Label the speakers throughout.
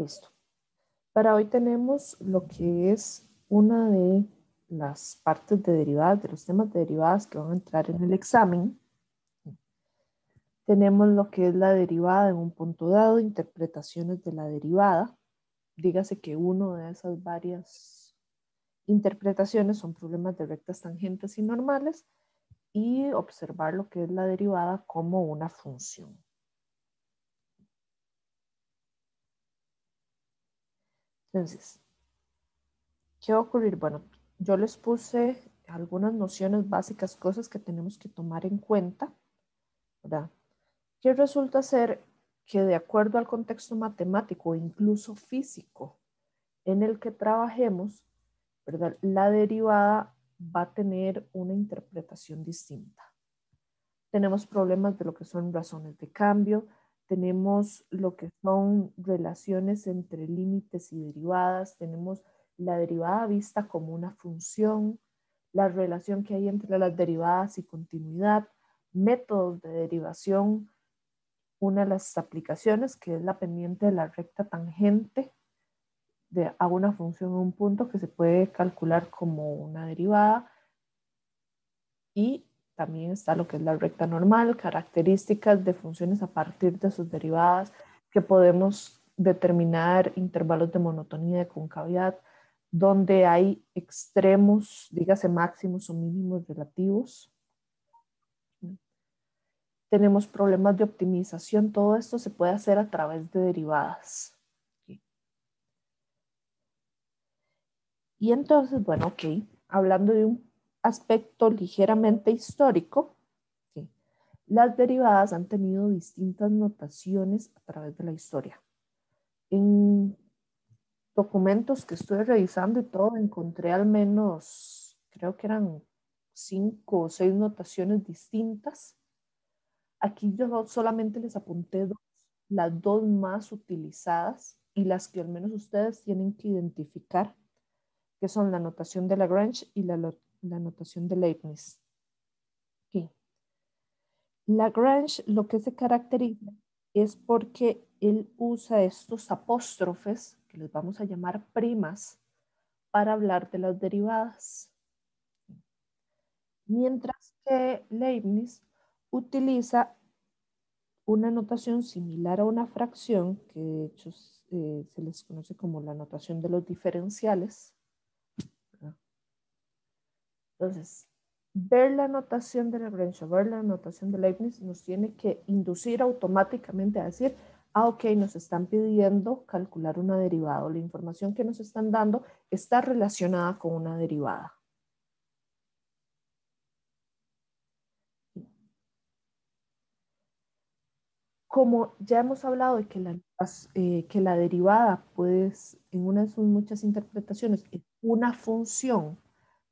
Speaker 1: Listo. Para hoy tenemos lo que es una de las partes de derivadas, de los temas de derivadas que van a entrar en el examen. Tenemos lo que es la derivada en un punto dado, interpretaciones de la derivada. Dígase que una de esas varias interpretaciones son problemas de rectas, tangentes y normales, y observar lo que es la derivada como una función. Entonces, ¿qué va a ocurrir? Bueno, yo les puse algunas nociones básicas, cosas que tenemos que tomar en cuenta, ¿verdad? Que resulta ser que de acuerdo al contexto matemático o incluso físico en el que trabajemos, ¿verdad? La derivada va a tener una interpretación distinta. Tenemos problemas de lo que son razones de cambio, tenemos lo que son relaciones entre límites y derivadas, tenemos la derivada vista como una función, la relación que hay entre las derivadas y continuidad, métodos de derivación, una de las aplicaciones que es la pendiente de la recta tangente a una función en un punto que se puede calcular como una derivada, y también está lo que es la recta normal, características de funciones a partir de sus derivadas, que podemos determinar intervalos de monotonía, de concavidad, donde hay extremos, dígase máximos o mínimos relativos. Tenemos problemas de optimización, todo esto se puede hacer a través de derivadas. Y entonces, bueno, ok, hablando de un aspecto ligeramente histórico, ¿sí? Las derivadas han tenido distintas notaciones a través de la historia. En documentos que estuve revisando y todo, encontré al menos, creo que eran 5 o 6 notaciones distintas. Aquí yo solamente les apunté las dos más utilizadas y las que al menos ustedes tienen que identificar, que son la notación de Lagrange y la notación de Leibniz. Okay. Lagrange lo que se caracteriza es porque él usa estos apóstrofes, que les vamos a llamar primas, para hablar de las derivadas. Mientras que Leibniz utiliza una notación similar a una fracción, que de hecho se les conoce como la notación de los diferenciales. Entonces, ver la notación de Lagrange o ver la notación de Leibniz nos tiene que inducir automáticamente a decir, ok, nos están pidiendo calcular una derivada, o la información que nos están dando está relacionada con una derivada. Como ya hemos hablado de que la derivada, pues, en una de sus muchas interpretaciones, es una función.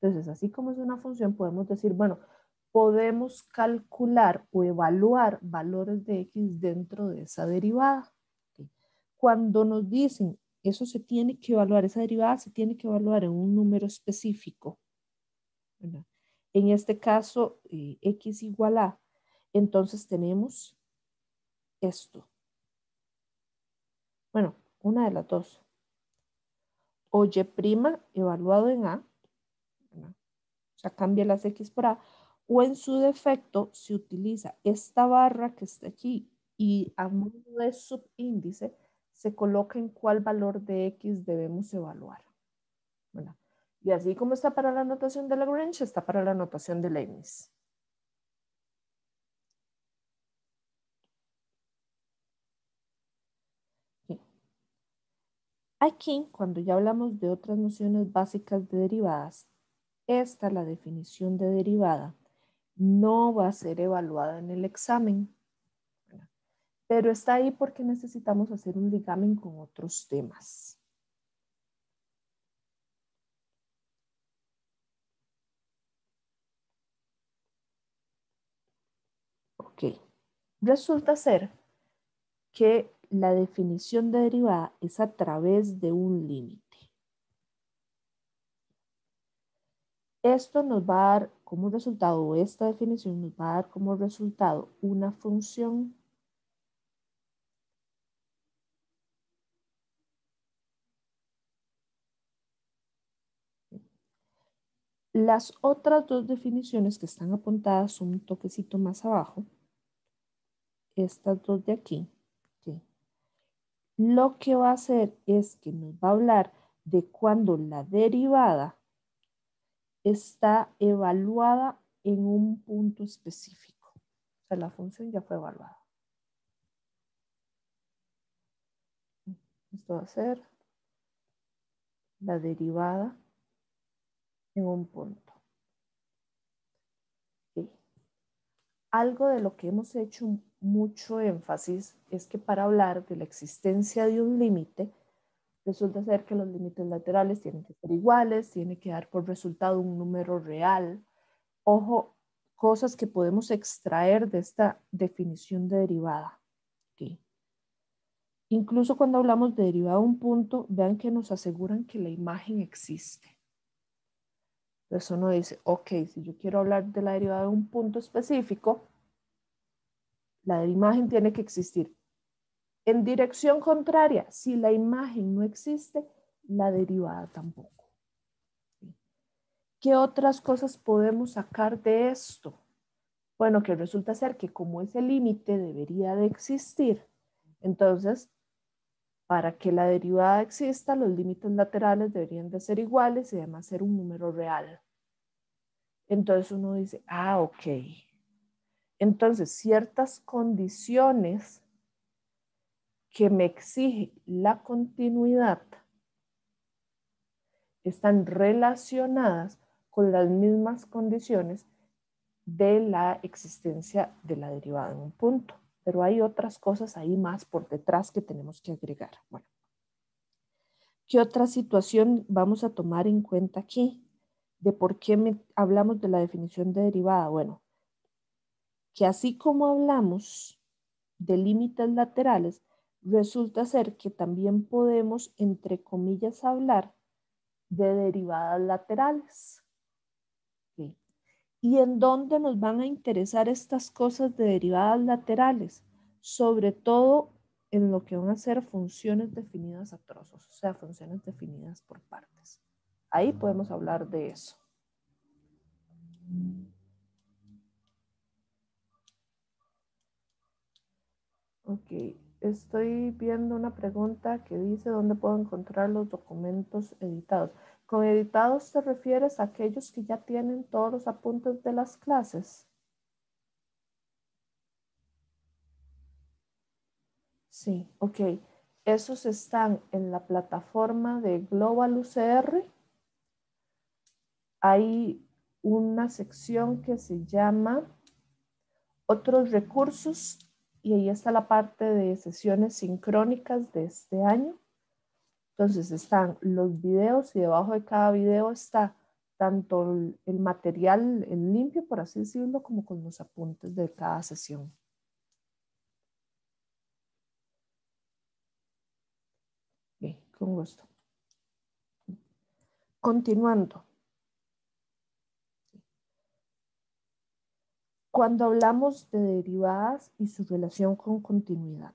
Speaker 1: Entonces, así como es una función, podemos decir, bueno, podemos calcular o evaluar valores de X dentro de esa derivada. Cuando nos dicen, eso se tiene que evaluar, esa derivada se tiene que evaluar en un número específico, ¿verdad? En este caso, X igual a, entonces tenemos esto. Bueno, una de las dos. O Y' evaluado en A, ¿verdad? O sea, cambia las X por A, o en su defecto se utiliza esta barra que está aquí y a modo de subíndice se coloca en cuál valor de X debemos evaluar, ¿verdad? Y así como está para la notación de Lagrange, está para la notación de Leibniz. Aquí, cuando ya hablamos de otras nociones básicas de derivadas, esta, la definición de derivada, no va a ser evaluada en el examen, ¿verdad? Pero está ahí porque necesitamos hacer un ligamen con otros temas. Ok, resulta ser que la definición de derivada es a través de un límite. Esto nos va a dar como resultado, o esta definición nos va a dar como resultado una función Las otras dos definiciones que están apuntadas un toquecito más abajo, estas dos de aquí, ¿sí? Lo que va a hacer es que nos va a hablar de cuando la derivada está evaluada en un punto específico. O sea, la función ya fue evaluada. Esto va a ser la derivada en un punto. ¿Sí? Algo de lo que hemos hecho mucho énfasis es que para hablar de la existencia de un límite, resulta ser que los límites laterales tienen que ser iguales, tiene que dar por resultado un número real. Ojo, cosas que podemos extraer de esta definición de derivada. ¿Sí? Incluso cuando hablamos de derivada de un punto, vean que nos aseguran que la imagen existe. Entonces uno dice, ok, si yo quiero hablar de la derivada de un punto específico, la imagen tiene que existir. En dirección contraria, si la imagen no existe, la derivada tampoco. ¿Qué otras cosas podemos sacar de esto? Bueno, que resulta ser que como ese límite debería de existir, entonces, para que la derivada exista, los límites laterales deberían de ser iguales y además ser un número real. Entonces uno dice, ah, ok. Entonces, ciertas condiciones que me exige la continuidad están relacionadas con las mismas condiciones de la existencia de la derivada en un punto. Pero hay otras cosas ahí más por detrás que tenemos que agregar. Bueno, ¿qué otra situación vamos a tomar en cuenta aquí? ¿De por qué hablamos de la definición de derivada? Bueno, que así como hablamos de límites laterales, resulta ser que también podemos, entre comillas, hablar de derivadas laterales. ¿Sí? ¿Y en dónde nos van a interesar estas cosas de derivadas laterales? Sobre todo en lo que van a ser funciones definidas a trozos, o sea, funciones definidas por partes. Ahí podemos hablar de eso. Ok, estoy viendo una pregunta que dice dónde puedo encontrar los documentos editados. ¿Con editados te refieres a aquellos que ya tienen todos los apuntes de las clases? Sí, ok. Esos están en la plataforma de Global UCR. Hay una sección que se llama Otros recursos y ahí está la parte de sesiones sincrónicas de este año. Entonces están los videos y debajo de cada video está tanto el material en limpio, por así decirlo, como con los apuntes de cada sesión. Bien, con gusto. Continuando. Cuando hablamos de derivadas y su relación con continuidad.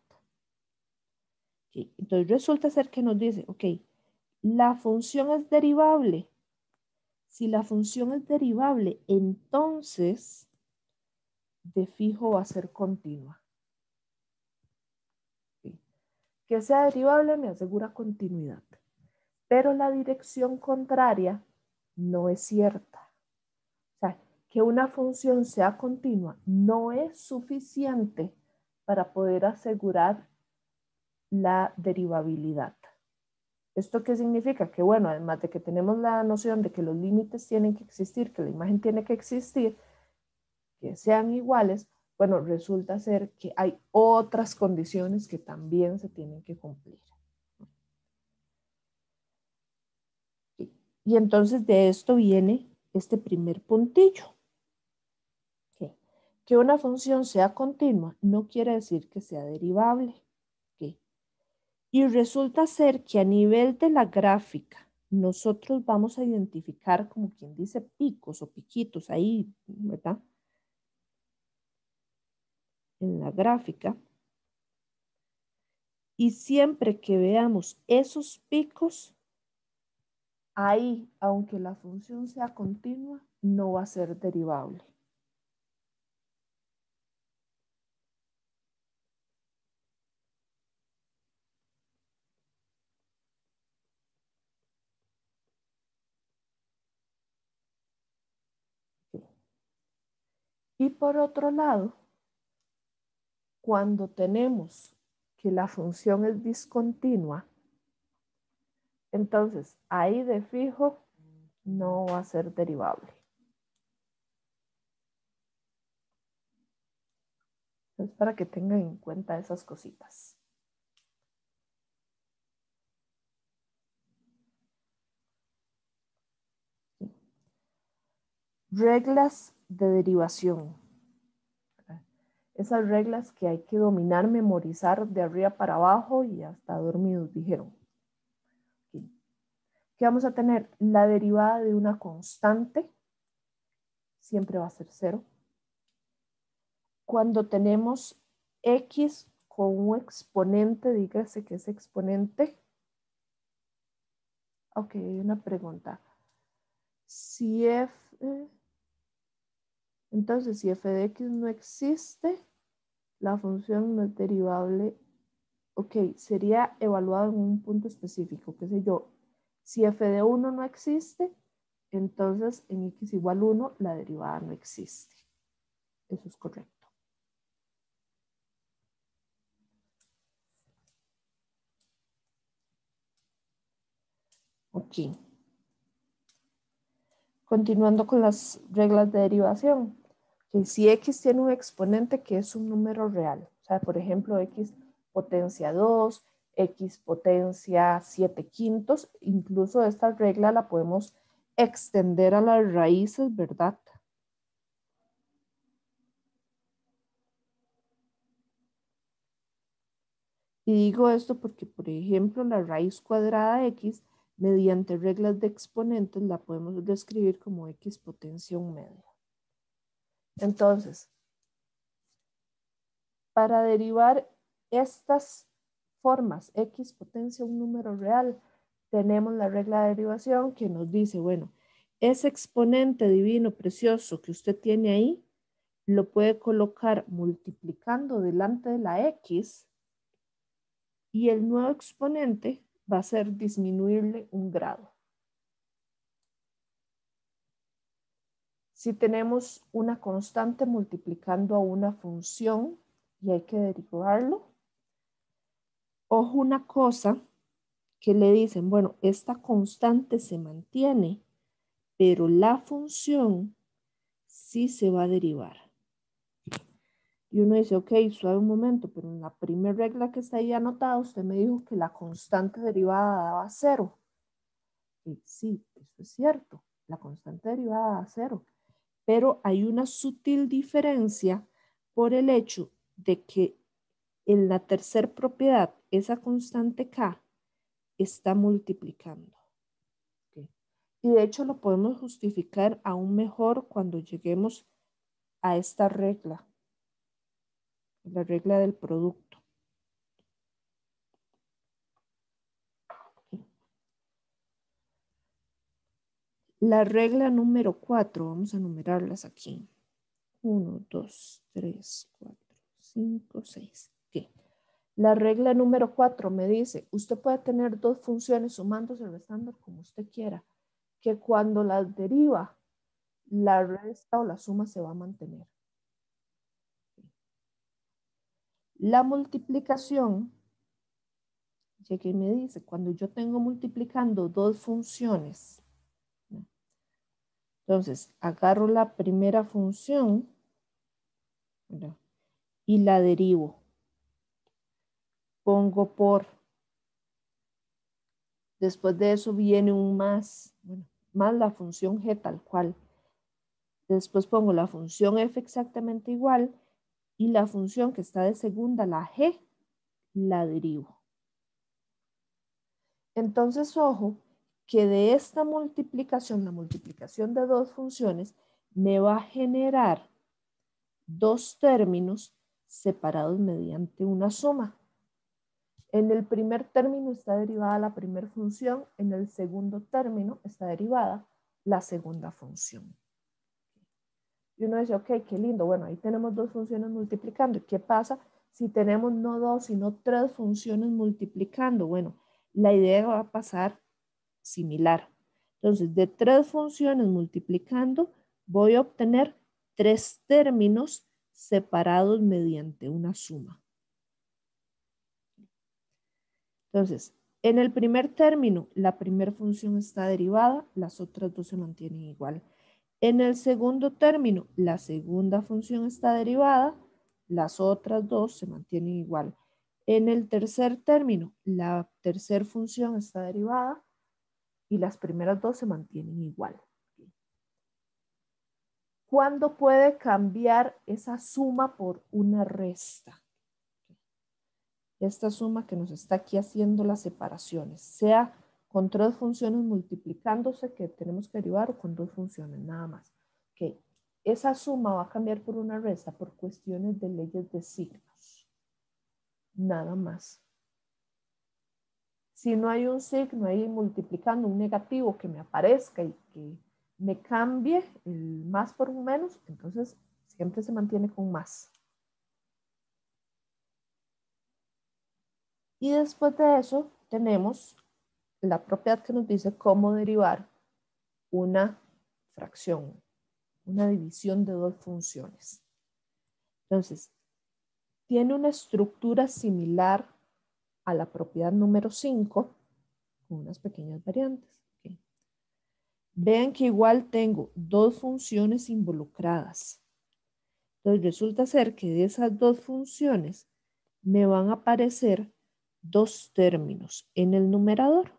Speaker 1: ¿Sí? Entonces resulta ser que nos dice, ok, la función es derivable. Si la función es derivable, entonces de fijo va a ser continua. ¿Sí? Que sea derivable me asegura continuidad. Pero la dirección contraria no es cierta. O sea, que una función sea continua no es suficiente para poder asegurar la derivabilidad. ¿Esto qué significa? Que bueno, además de que tenemos la noción de que los límites tienen que existir, que la imagen tiene que existir, que sean iguales, bueno, resulta ser que hay otras condiciones que también se tienen que cumplir. Y entonces de esto viene este primer puntillo. ¿Okay? Que una función sea continua no quiere decir que sea derivable. ¿Okay? Y resulta ser que a nivel de la gráfica, nosotros vamos a identificar como quien dice picos o piquitos ahí, ¿verdad? En la gráfica. Y siempre que veamos esos picos, ahí, aunque la función sea continua, no va a ser derivable. Y por otro lado, cuando tenemos que la función es discontinua, entonces ahí de fijo no va a ser derivable. Es para que tengan en cuenta esas cositas. Reglas de derivación. Esas reglas que hay que dominar, memorizar de arriba para abajo y hasta dormidos, dijeron. ¿Qué vamos a tener? La derivada de una constante siempre va a ser 0. Cuando tenemos x con un exponente, dígase que es exponente. Ok, hay una pregunta. Si entonces si f de x no existe, la función no es derivable. Ok, sería evaluado en un punto específico, qué sé yo. Si f de 1 no existe, entonces en x igual 1 la derivada no existe. Eso es correcto. Ok. Continuando con las reglas de derivación. Que si x tiene un exponente que es un número real, o sea, por ejemplo, x potencia 2, x potencia 7 quintos, incluso esta regla la podemos extender a las raíces, ¿verdad? Y digo esto porque, por ejemplo, la raíz cuadrada de x, mediante reglas de exponentes, la podemos describir como x potencia 1/2. Entonces, para derivar estas formas, x potencia un número real, tenemos la regla de derivación que nos dice, bueno, ese exponente divino precioso que usted tiene ahí, lo puede colocar multiplicando delante de la x y el nuevo exponente va a ser disminuirle un grado. Si tenemos una constante multiplicando a una función y hay que derivarlo, ojo una cosa que le dicen, bueno, esta constante se mantiene, pero la función sí se va a derivar. Y uno dice, ok, suave un momento, pero en la primera regla que está ahí anotada, usted me dijo que la constante derivada daba 0. Y sí, eso es cierto, la constante derivada da 0, pero hay una sutil diferencia por el hecho de que en la tercera propiedad, esa constante k está multiplicando. ¿Okay? Y de hecho lo podemos justificar aún mejor cuando lleguemos a esta regla, la regla del producto. Okay. La regla número 4, vamos a numerarlas aquí. 1, 2, 3, 4, 5, 6. Okay. La regla número 4 me dice, usted puede tener dos funciones sumándose y restando como usted quiera, que cuando las deriva, la resta o la suma se va a mantener. La multiplicación, llegué y me dice, cuando yo tengo multiplicando dos funciones, ¿no? Entonces agarro la primera función, ¿no? Y la derivo. Pongo por. Después de eso viene un más, bueno, más la función g tal cual. Después pongo la función f exactamente igual y la función que está de segunda, la g, la derivo. Entonces, ojo, que de esta multiplicación, la multiplicación de dos funciones, me va a generar dos términos separados mediante una suma. En el primer término está derivada la primera función, en el segundo término está derivada la segunda función. Y uno dice, ok, qué lindo, bueno, ahí tenemos dos funciones multiplicando. ¿Y qué pasa si tenemos no dos, sino tres funciones multiplicando? Bueno, la idea va a pasar similar. Entonces, de tres funciones multiplicando, voy a obtener tres términos separados mediante una suma. Entonces, en el primer término, la primera función está derivada, las otras dos se mantienen igual. En el segundo término, la segunda función está derivada, las otras dos se mantienen igual. En el tercer término, la tercera función está derivada y las primeras dos se mantienen igual. ¿Cuándo puede cambiar esa suma por una resta? Esta suma que nos está aquí haciendo las separaciones, sea con tres funciones multiplicándose que tenemos que derivar o con dos funciones nada más. Okay. Esa suma va a cambiar por una resta por cuestiones de leyes de signos. Nada más. Si no hay un signo ahí multiplicando, un negativo que me aparezca y que me cambie el más por un menos, entonces siempre se mantiene con más. Y después de eso tenemos la propiedad que nos dice cómo derivar una fracción, una división de dos funciones. Entonces, tiene una estructura similar a la propiedad número 5, con unas pequeñas variantes. Okay. Vean que igual tengo dos funciones involucradas. Entonces, resulta ser que de esas dos funciones me van a aparecer dos términos en el numerador.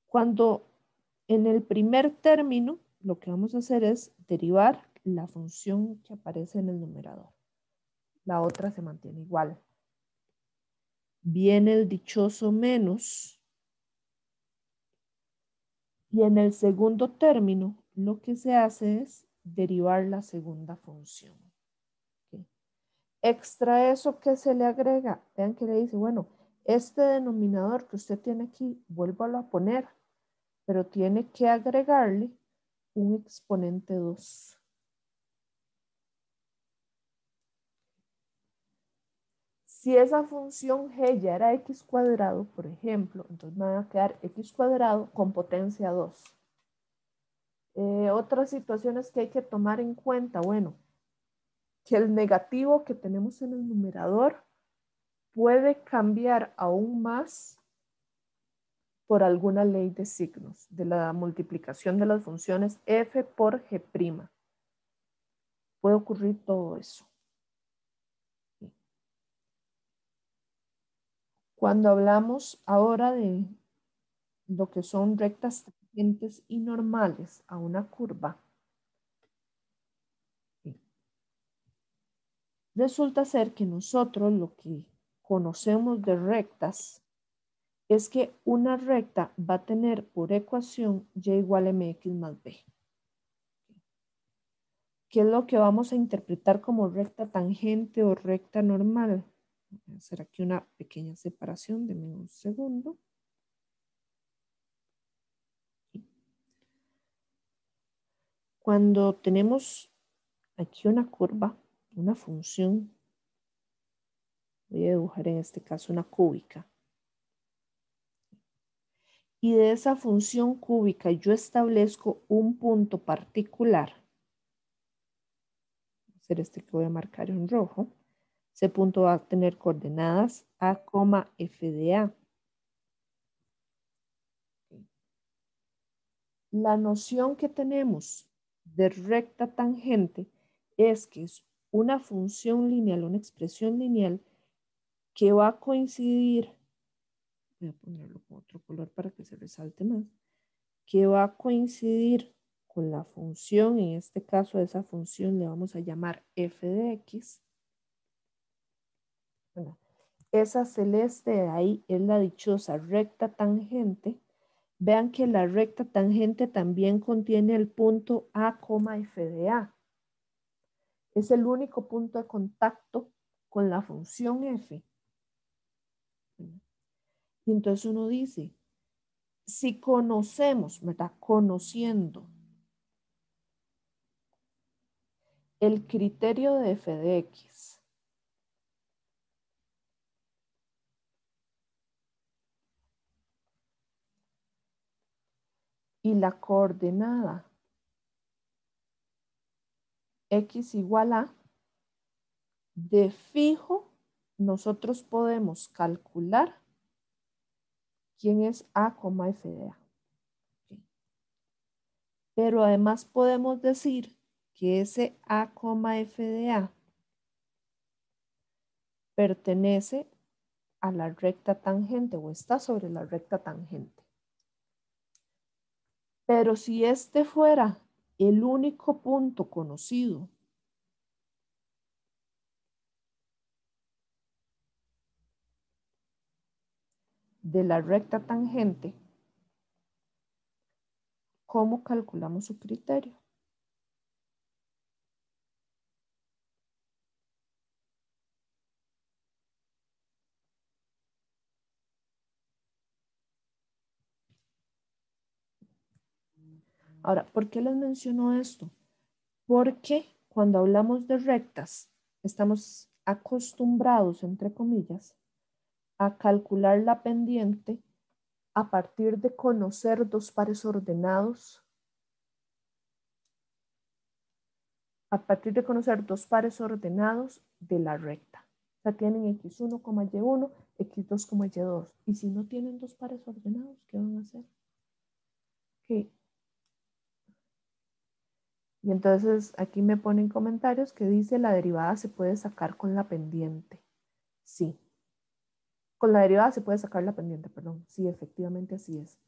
Speaker 1: Cuando en el primer término lo que vamos a hacer es derivar la función que aparece en el numerador. La otra se mantiene igual. Viene el dichoso menos. Y en el segundo término lo que se hace es derivar la segunda función. ¿Okay? Extra eso que se le agrega, vean que le dice, bueno, este denominador que usted tiene aquí, vuélvalo a poner, pero tiene que agregarle un exponente 2. Si esa función g ya era x cuadrado, por ejemplo, entonces me va a quedar x cuadrado con potencia 2. Otras situaciones que hay que tomar en cuenta, bueno, que el negativo que tenemos en el numerador puede cambiar aún más por alguna ley de signos, de la multiplicación de las funciones f por g'. Puede ocurrir todo eso. Cuando hablamos ahora de lo que son rectas tangentes y normales a una curva, resulta ser que nosotros lo que conocemos de rectas es que una recta va a tener por ecuación y igual a mx más b. ¿Qué es lo que vamos a interpretar como recta tangente o recta normal? Voy a hacer aquí una pequeña separación, denme un segundo. Cuando tenemos aquí una curva, una función, voy a dibujar en este caso una cúbica. Y de esa función cúbica yo establezco un punto particular. Voy a hacer este que voy a marcar en rojo. Ese punto va a tener coordenadas A, f de A. La noción que tenemos de recta tangente es que es una función lineal, una expresión lineal que va a coincidir, voy a ponerlo con otro color para que se resalte más, que va a coincidir con la función, en este caso a esa función le vamos a llamar f de x. Bueno, esa celeste de ahí es la dichosa recta tangente. Vean que la recta tangente también contiene el punto A, f de A. Es el único punto de contacto con la función f. Y entonces uno dice, si conocemos, ¿verdad? Conociendo el criterio de f de x y la coordenada x igual a, de fijo, nosotros podemos calcular quién es a, f de a. Okay. Pero además podemos decir que ese a, f de a pertenece a la recta tangente o está sobre la recta tangente. Pero si este fuera el único punto conocido de la recta tangente, ¿cómo calculamos su criterio? Ahora, ¿por qué les menciono esto? Porque cuando hablamos de rectas, estamos acostumbrados, entre comillas, a calcular la pendiente a partir de conocer dos pares ordenados, de la recta. O sea, tienen x1, y1, x2, y2. Y si no tienen dos pares ordenados, ¿qué van a hacer? ¿Qué? Y entonces aquí me ponen comentarios que dice la derivada se puede sacar con la pendiente. Sí. Con la derivada se puede sacar la pendiente, perdón. Sí, efectivamente así es.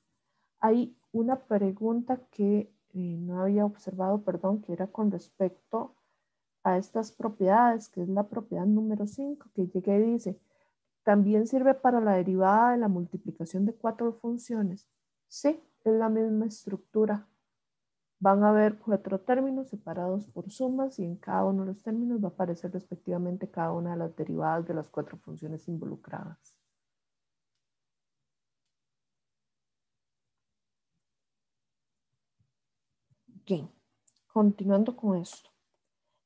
Speaker 1: Hay una pregunta que no había observado, perdón, que era con respecto a estas propiedades, que es la propiedad número 5, que llega y dice, ¿también sirve para la derivada de la multiplicación de 4 funciones? Sí, es la misma estructura. Van a haber 4 términos separados por sumas y en cada uno de los términos va a aparecer respectivamente cada una de las derivadas de las 4 funciones involucradas. Ok, continuando con esto.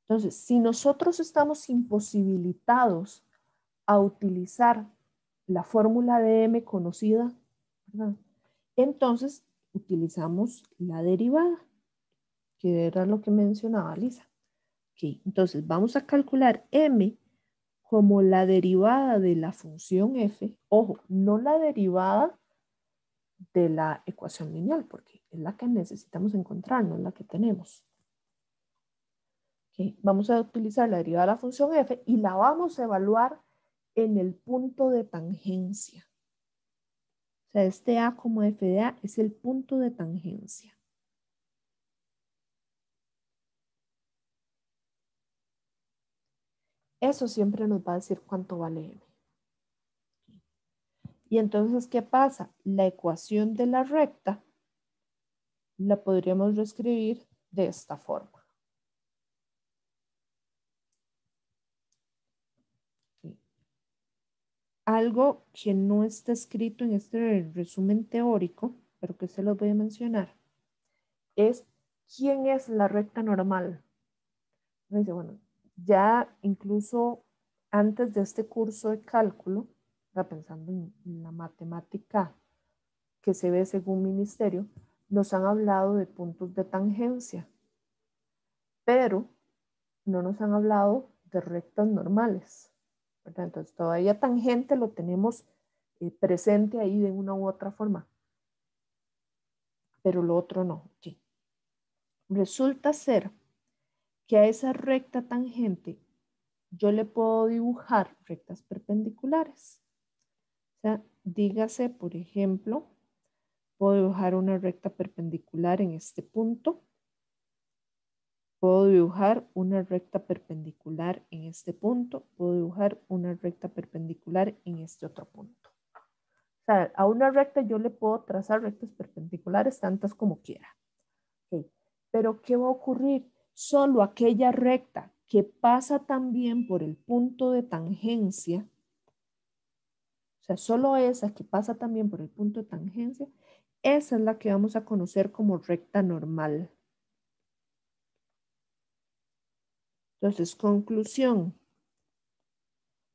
Speaker 1: Entonces, si nosotros estamos imposibilitados a utilizar la fórmula de m conocida, ¿verdad? Entonces utilizamos la derivada, que era lo que mencionaba Lisa. Okay, entonces vamos a calcular m como la derivada de la función f. Ojo, no la derivada de la ecuación lineal, porque es la que necesitamos encontrar, no es la que tenemos. Okay, vamos a utilizar la derivada de la función f y la vamos a evaluar en el punto de tangencia. O sea, este a como f de a es el punto de tangencia. Eso siempre nos va a decir cuánto vale m. Y entonces, ¿qué pasa? La ecuación de la recta la podríamos reescribir de esta forma. ¿Sí? Algo que no está escrito en este resumen teórico, pero que se lo voy a mencionar, es ¿quién es la recta normal? Dice, bueno, ya incluso antes de este curso de cálculo, pensando en la matemática que se ve según ministerio, nos han hablado de puntos de tangencia, pero no nos han hablado de rectas normales, ¿verdad? Entonces todavía tangente lo tenemos presente ahí de una u otra forma, pero lo otro no. Sí. Resulta ser que a esa recta tangente yo le puedo dibujar rectas perpendiculares. O sea, dígase, por ejemplo, puedo dibujar una recta perpendicular en este punto. Puedo dibujar una recta perpendicular en este punto. Puedo dibujar una recta perpendicular en este otro punto. O sea, a una recta yo le puedo trazar rectas perpendiculares tantas como quiera. Okay. Pero ¿qué va a ocurrir? Solo aquella recta que pasa también por el punto de tangencia, o sea, solo esa que pasa también por el punto de tangencia, esa es la que vamos a conocer como recta normal. Entonces, conclusión.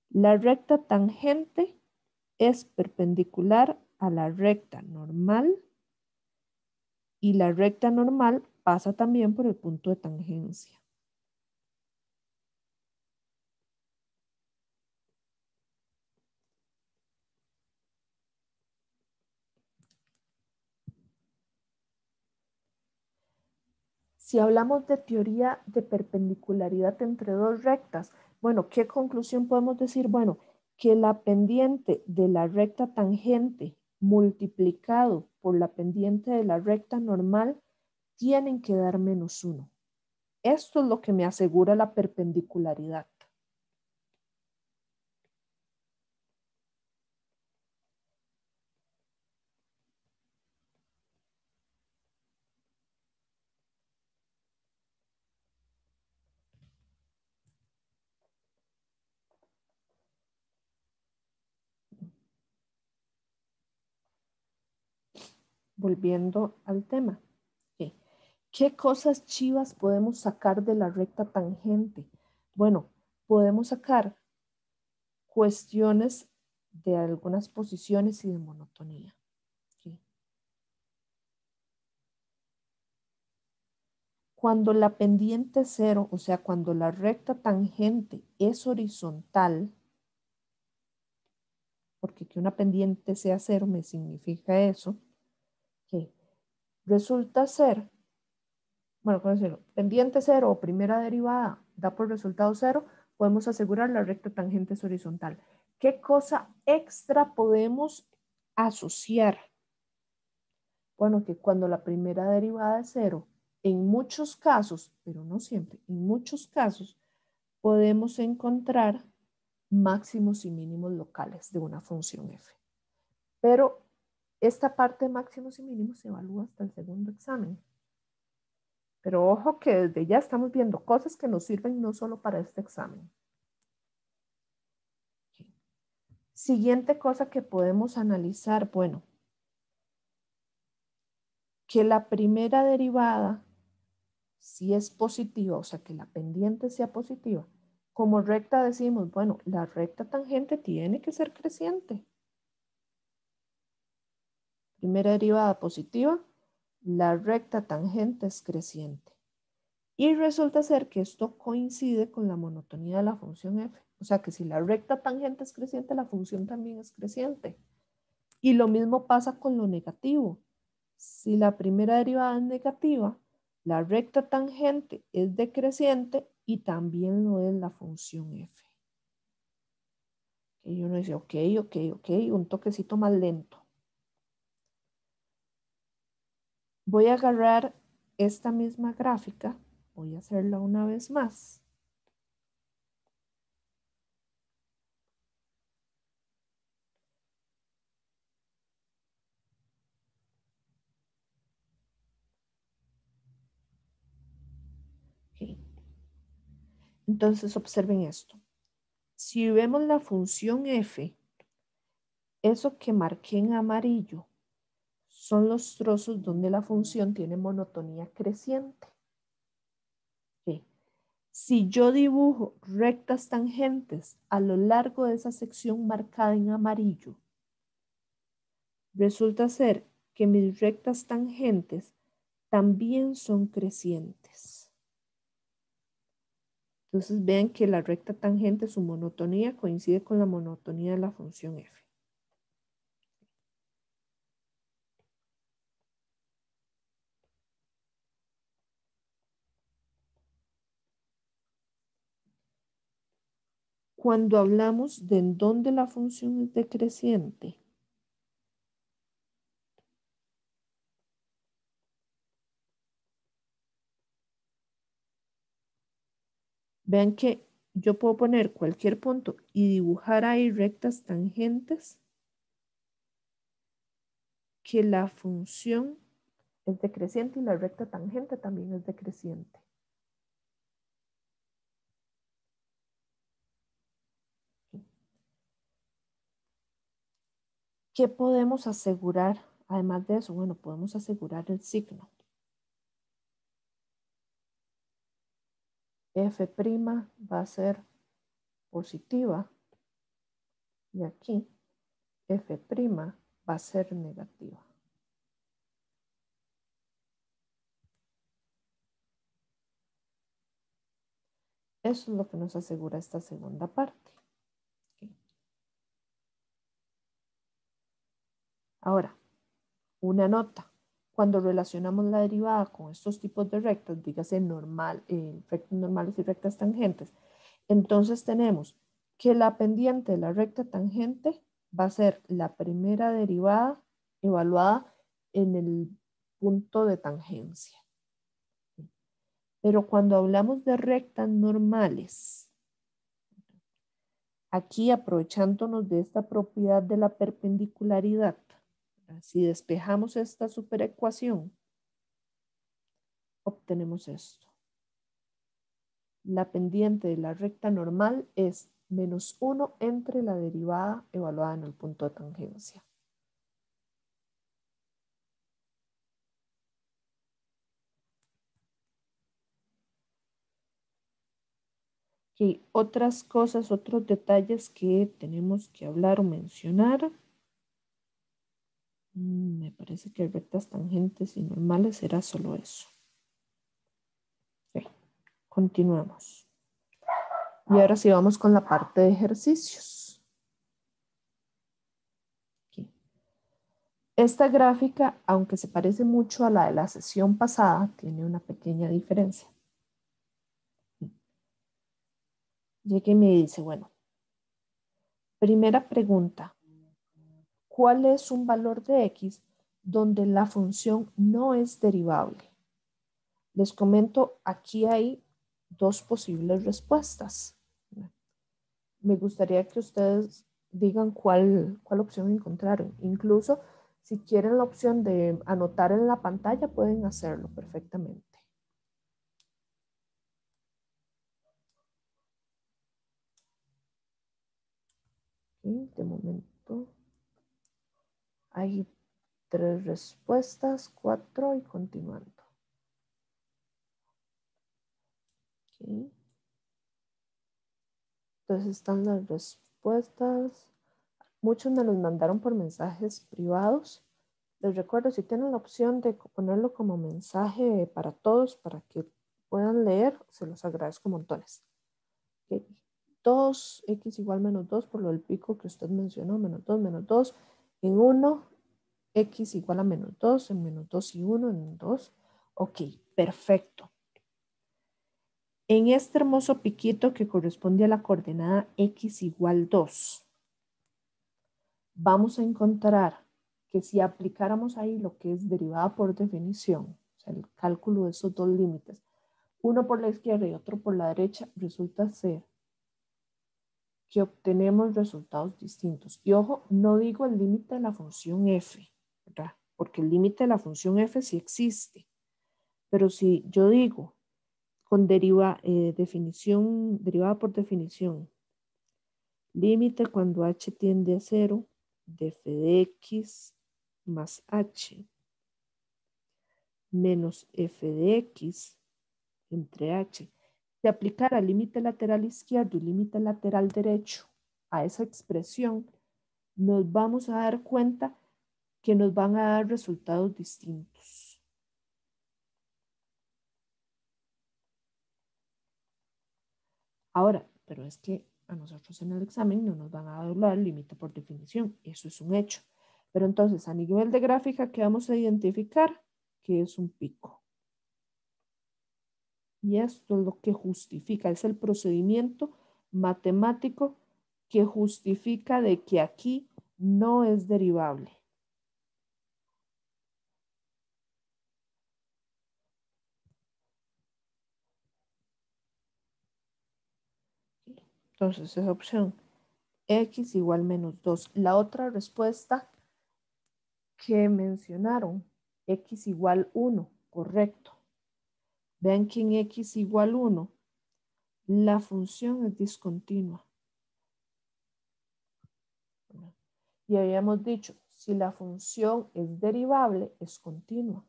Speaker 1: La recta tangente es perpendicular a la recta normal y la recta normal pasa también por el punto de tangencia. Si hablamos de teoría de perpendicularidad entre dos rectas, bueno, ¿qué conclusión podemos decir? Bueno, que la pendiente de la recta tangente multiplicado por la pendiente de la recta normal tienen que dar -1. Esto es lo que me asegura la perpendicularidad. Volviendo al tema. ¿Sí? ¿Qué cosas chivas podemos sacar de la recta tangente? Bueno, podemos sacar cuestiones de algunas posiciones y de monotonía. ¿Sí? Cuando la pendiente cero, o sea, cuando la recta tangente es horizontal, porque que una pendiente sea cero me significa eso, que resulta ser, bueno, ¿cómo decirlo? Pendiente cero o primera derivada da por resultado cero, podemos asegurar la recta tangente es horizontal. ¿Qué cosa extra podemos asociar? Bueno, que cuando la primera derivada es cero, en muchos casos, pero no siempre, en muchos casos, podemos encontrar máximos y mínimos locales de una función f. Pero esta parte de máximos y mínimos se evalúa hasta el segundo examen. Pero ojo que desde ya estamos viendo cosas que nos sirven no solo para este examen. Siguiente cosa que podemos analizar, bueno, que la primera derivada, si es positiva, o sea, que la pendiente sea positiva, como recta decimos, bueno, la recta tangente tiene que ser creciente. Primera derivada positiva, la recta tangente es creciente. Y resulta ser que esto coincide con la monotonía de la función f. O sea que si la recta tangente es creciente, la función también es creciente. Y lo mismo pasa con lo negativo. Si la primera derivada es negativa, la recta tangente es decreciente y también lo es la función f. Y uno dice, ok, un toquecito más lento. Voy a agarrar esta misma gráfica, voy a hacerla una vez más. Okay. Entonces observen esto. Si vemos la función f, eso que marqué en amarillo son los trozos donde la función tiene monotonía creciente. Okay. Si yo dibujo rectas tangentes a lo largo de esa sección marcada en amarillo, resulta ser que mis rectas tangentes también son crecientes. Entonces vean que la recta tangente, su monotonía coincide con la monotonía de la función f. Cuando hablamos de en dónde la función es decreciente, vean que yo puedo poner cualquier punto y dibujar ahí rectas tangentes que la función es decreciente y la recta tangente también es decreciente. ¿Qué podemos asegurar? Además de eso, bueno, podemos asegurar el signo. F' va a ser positiva y aquí F' va a ser negativa. Eso es lo que nos asegura esta segunda parte. Okay. Ahora, una nota. Cuando relacionamos la derivada con estos tipos de rectas, dígase normal, rectas normales y rectas tangentes, entonces tenemos que la pendiente de la recta tangente va a ser la primera derivada evaluada en el punto de tangencia. Pero cuando hablamos de rectas normales, aquí aprovechándonos de esta propiedad de la perpendicularidad, si despejamos esta superecuación, obtenemos esto. La pendiente de la recta normal es menos 1 entre la derivada evaluada en el punto de tangencia. Y otras cosas, otros detalles que tenemos que hablar o mencionar. Me parece que rectas tangentes y normales será solo eso. Okay. Continuemos. Y ahora sí vamos con la parte de ejercicios. Aquí. Esta gráfica, aunque se parece mucho a la de la sesión pasada, tiene una pequeña diferencia. Llega y me dice, bueno, primera pregunta, ¿cuál es un valor de X donde la función no es derivable? Les comento, aquí hay dos posibles respuestas. Me gustaría que ustedes digan cuál opción encontraron. Incluso si quieren la opción de anotar en la pantalla, pueden hacerlo perfectamente. Okay, de momento hay 3 respuestas, 4 y continuando. Okay. Entonces están las respuestas. Muchos me los mandaron por mensajes privados. Les recuerdo, si tienen la opción de ponerlo como mensaje para todos, para que puedan leer, se los agradezco montones. Okay. 2x igual menos 2 por lo del pico que usted mencionó, menos 2, en 1, x igual a menos 2, en menos 2 y 1, en 2. Ok, perfecto. En este hermoso piquito que corresponde a la coordenada x igual 2, vamos a encontrar que si aplicáramos ahí lo que es derivada por definición, o sea, el cálculo de esos dos límites, uno por la izquierda y otro por la derecha, resulta ser que obtenemos resultados distintos. Y ojo, no digo el límite de la función f, ¿verdad? Porque el límite de la función f sí existe. Pero si yo digo con derivada por definición, límite cuando h tiende a 0 de f de x más h menos f de x entre h. Si aplicara límite lateral izquierdo y límite lateral derecho a esa expresión, nos vamos a dar cuenta que nos van a dar resultados distintos. Ahora, pero es que a nosotros en el examen no nos van a hablar límite por definición, eso es un hecho. Pero entonces, a nivel de gráfica, ¿qué vamos a identificar? Que es un pico. Y esto es lo que justifica, es el procedimiento matemático que justifica de que aquí no es derivable. Entonces, esa opción, x igual menos 2. La otra respuesta que mencionaron, x igual 1, correcto. Vean que en x igual 1, la función es discontinua. Y habíamos dicho, si la función es derivable, es continua.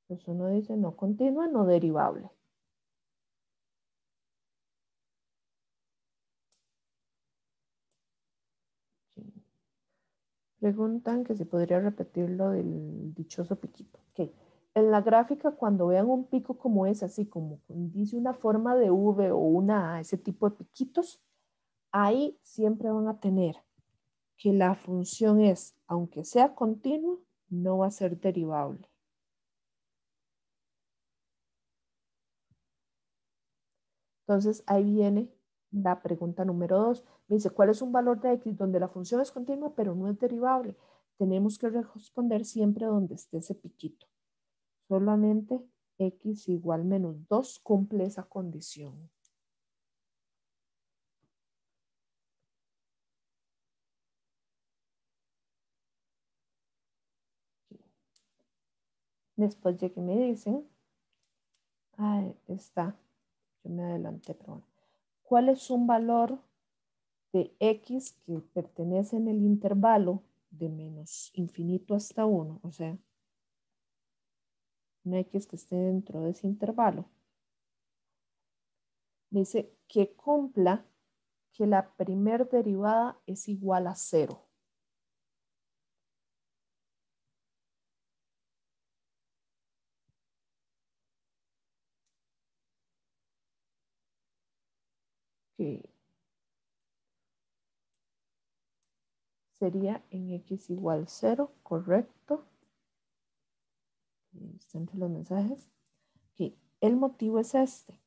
Speaker 1: Entonces uno dice no continua, no derivable. Preguntan que si podría repetir lo del dichoso piquito. Okay. En la gráfica, cuando vean un pico como es, así como dice una forma de V o una A, ese tipo de piquitos, ahí siempre van a tener que la función es, aunque sea continua, no va a ser derivable. Entonces, ahí viene la pregunta número 2. Me dice, ¿cuál es un valor de x donde la función es continua pero no es derivable? Tenemos que responder siempre donde esté ese piquito. Solamente x igual menos 2 cumple esa condición. Después ya que me dicen, ahí está, yo me adelanté, pero bueno. ¿Cuál es un valor de x que pertenece en el intervalo de menos infinito hasta 1? O sea, una x que esté dentro de ese intervalo. Dice que cumpla que la primer derivada es igual a 0. Que sería en x igual 0, correcto. Está entre los mensajes. Okay. El motivo es este.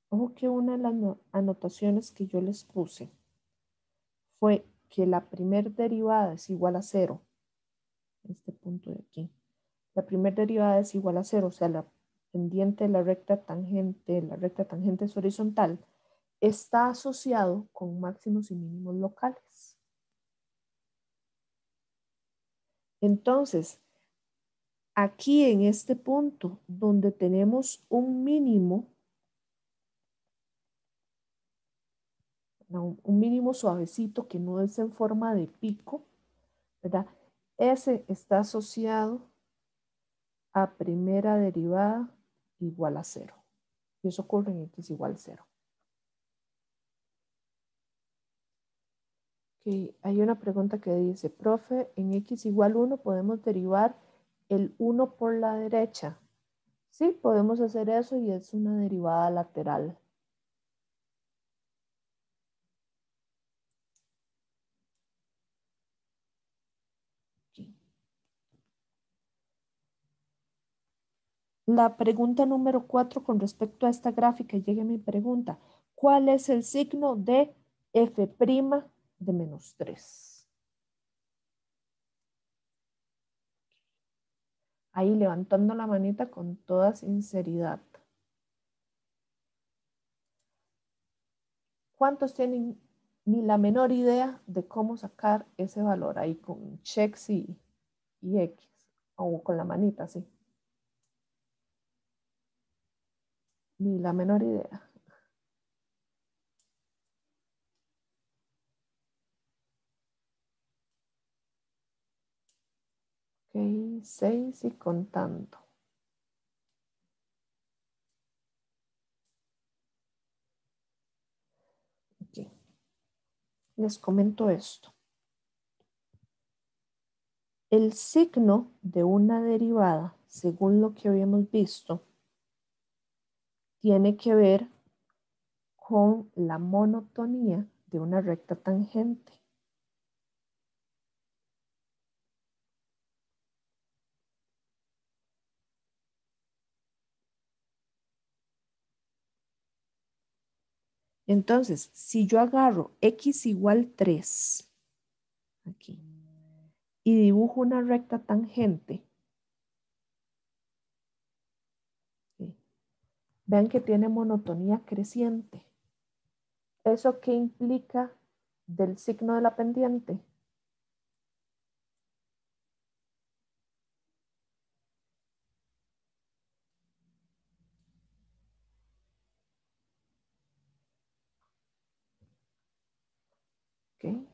Speaker 1: Ojo que una de las anotaciones que yo les puse fue que la primer derivada es igual a 0. Este punto de aquí. La primera derivada es igual a 0, o sea, la pendiente de la recta tangente es horizontal, está asociado con máximos y mínimos locales. Entonces, aquí en este punto donde tenemos un mínimo, un mínimo suavecito que no es en forma de pico, ¿verdad? Ese está asociado a primera derivada igual a 0. Y eso ocurre en x igual a 0. Okay. Hay una pregunta que dice, profe, en x igual 1 podemos derivar el 1 por la derecha. Sí, podemos hacer eso y es una derivada lateral. Okay. La pregunta número 4 con respecto a esta gráfica, llega mi pregunta. ¿Cuál es el signo de f' de menos 3? Ahí levantando la manita con toda sinceridad. ¿Cuántos tienen ni la menor idea de cómo sacar ese valor? Ahí con checks y X, o con la manita, sí. Ni la menor idea. Ok, 6 y contando. Okay. Les comento esto. El signo de una derivada, según lo que habíamos visto, tiene que ver con la monotonía de una recta tangente. Entonces, si yo agarro x igual 3, aquí, y dibujo una recta tangente, ¿sí? Vean que tiene monotonía creciente. ¿Eso qué implica del signo de la pendiente? ¿Okay?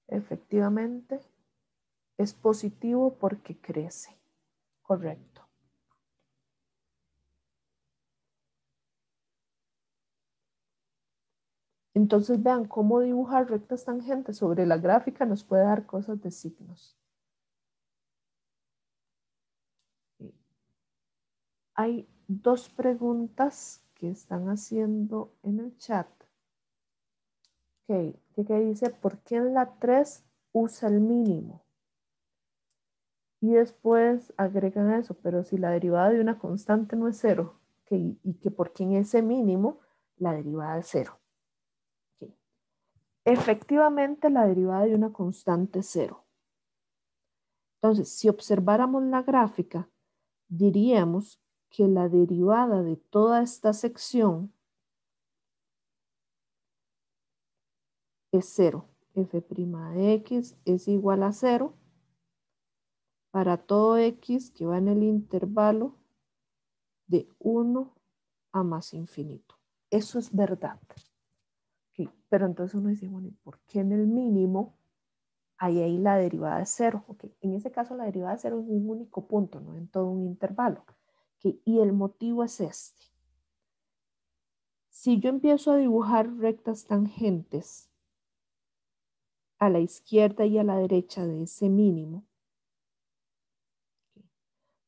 Speaker 1: Efectivamente, es positivo porque crece. Correcto. Entonces vean cómo dibujar rectas tangentes sobre la gráfica nos puede dar cosas de signos. Hay dos preguntas que están haciendo en el chat. Que dice, ¿por qué en la 3 usa el mínimo? Y después agregan eso, pero si la derivada de una constante no es cero, y que porque en ese mínimo la derivada es cero. Efectivamente, la derivada de una constante es cero. Entonces, si observáramos la gráfica, diríamos que la derivada de toda esta sección es cero. F' de x es igual a cero para todo x que va en el intervalo de 1 a más infinito. Eso es verdad. Okay. Pero entonces uno dice, bueno, ¿y por qué en el mínimo hay ahí la derivada de cero? Okay. En ese caso la derivada de cero es un único punto, no en todo un intervalo. Okay. Y el motivo es este. Si yo empiezo a dibujar rectas tangentes a la izquierda y a la derecha de ese mínimo,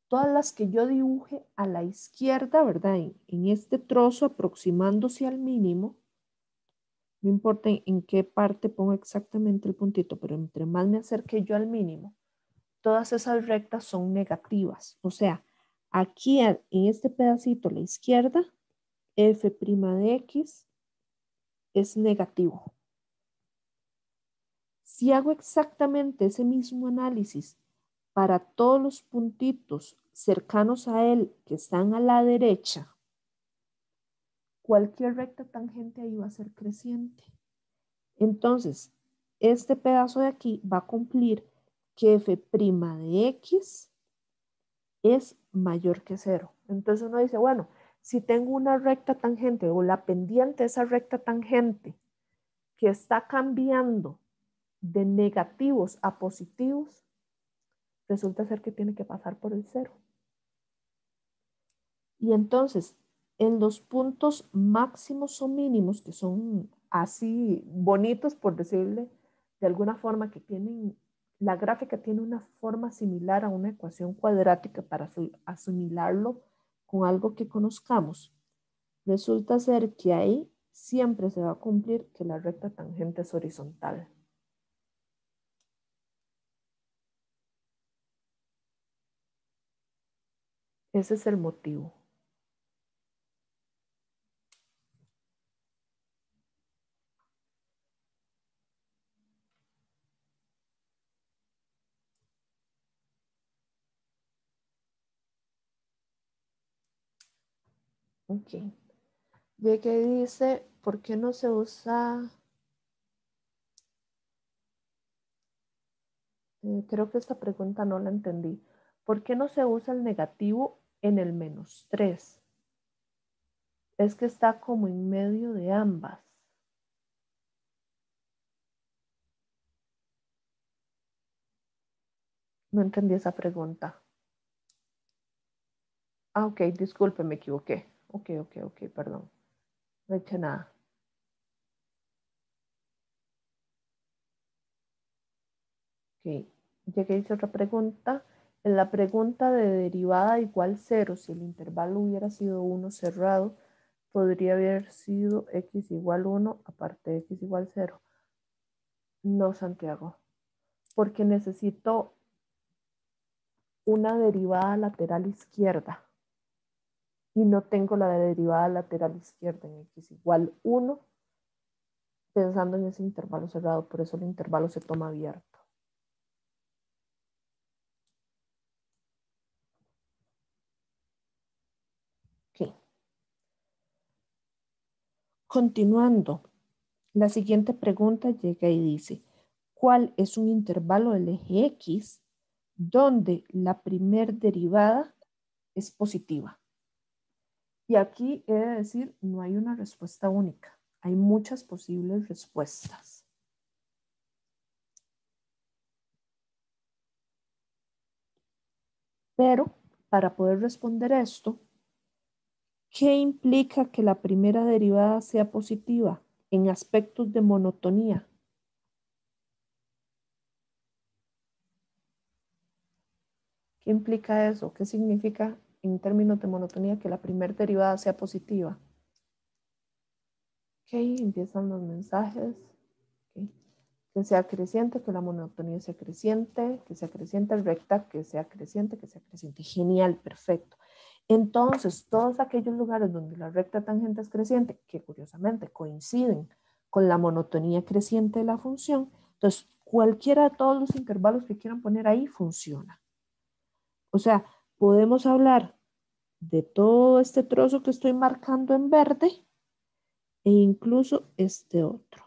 Speaker 1: todas las que yo dibuje a la izquierda, ¿verdad? En este trozo aproximándose al mínimo, no importa en qué parte pongo exactamente el puntito, pero entre más me acerque yo al mínimo, todas esas rectas son negativas. O sea, aquí en este pedacito a la izquierda, f' de x es negativo. Si hago exactamente ese mismo análisis para todos los puntitos cercanos a él que están a la derecha, cualquier recta tangente ahí va a ser creciente. Entonces, este pedazo de aquí va a cumplir que f' de x es mayor que cero. Entonces uno dice, bueno, si tengo una recta tangente o la pendiente de esa recta tangente que está cambiando de negativos a positivos, resulta ser que tiene que pasar por el cero. Y entonces, en los puntos máximos o mínimos, que son así bonitos, por decirle de alguna forma, que tienen, la gráfica tiene una forma similar a una ecuación cuadrática para asimilarlo con algo que conozcamos, resulta ser que ahí siempre se va a cumplir que la recta tangente es horizontal. Ese es el motivo. Ok. De que dice, ¿por qué no se usa? Creo que esta pregunta no la entendí. ¿Por qué no se usa el negativo en el -3? Es que está como en medio de ambas. No entendí esa pregunta. Ah, ok, disculpe, me equivoqué. Ok, perdón. No he hecho nada. Ok, ya que hice otra pregunta. En la pregunta de derivada igual 0, si el intervalo hubiera sido 1 cerrado, podría haber sido x igual 1 aparte de x igual 0. No, Santiago, porque necesito una derivada lateral izquierda y no tengo la derivada lateral izquierda en x igual 1 pensando en ese intervalo cerrado, por eso el intervalo se toma abierto. Ok. Continuando, la siguiente pregunta llega y dice, ¿cuál es un intervalo del eje x donde la primer derivada es positiva? Y aquí he de decir, no hay una respuesta única, hay muchas posibles respuestas. Pero para poder responder esto, ¿qué implica que la primera derivada sea positiva en aspectos de monotonía? ¿Qué implica eso? ¿Qué significa en términos de monotonía que la primera derivada sea positiva? Ok, empiezan los mensajes. Okay. Que sea creciente, que la monotonía sea creciente recta, que sea creciente, que sea creciente. Genial, perfecto. Entonces, todos aquellos lugares donde la recta tangente es creciente, que curiosamente coinciden con la monotonía creciente de la función, entonces cualquiera de todos los intervalos que quieran poner ahí funciona. O sea, podemos hablar de todo este trozo que estoy marcando en verde e incluso este otro.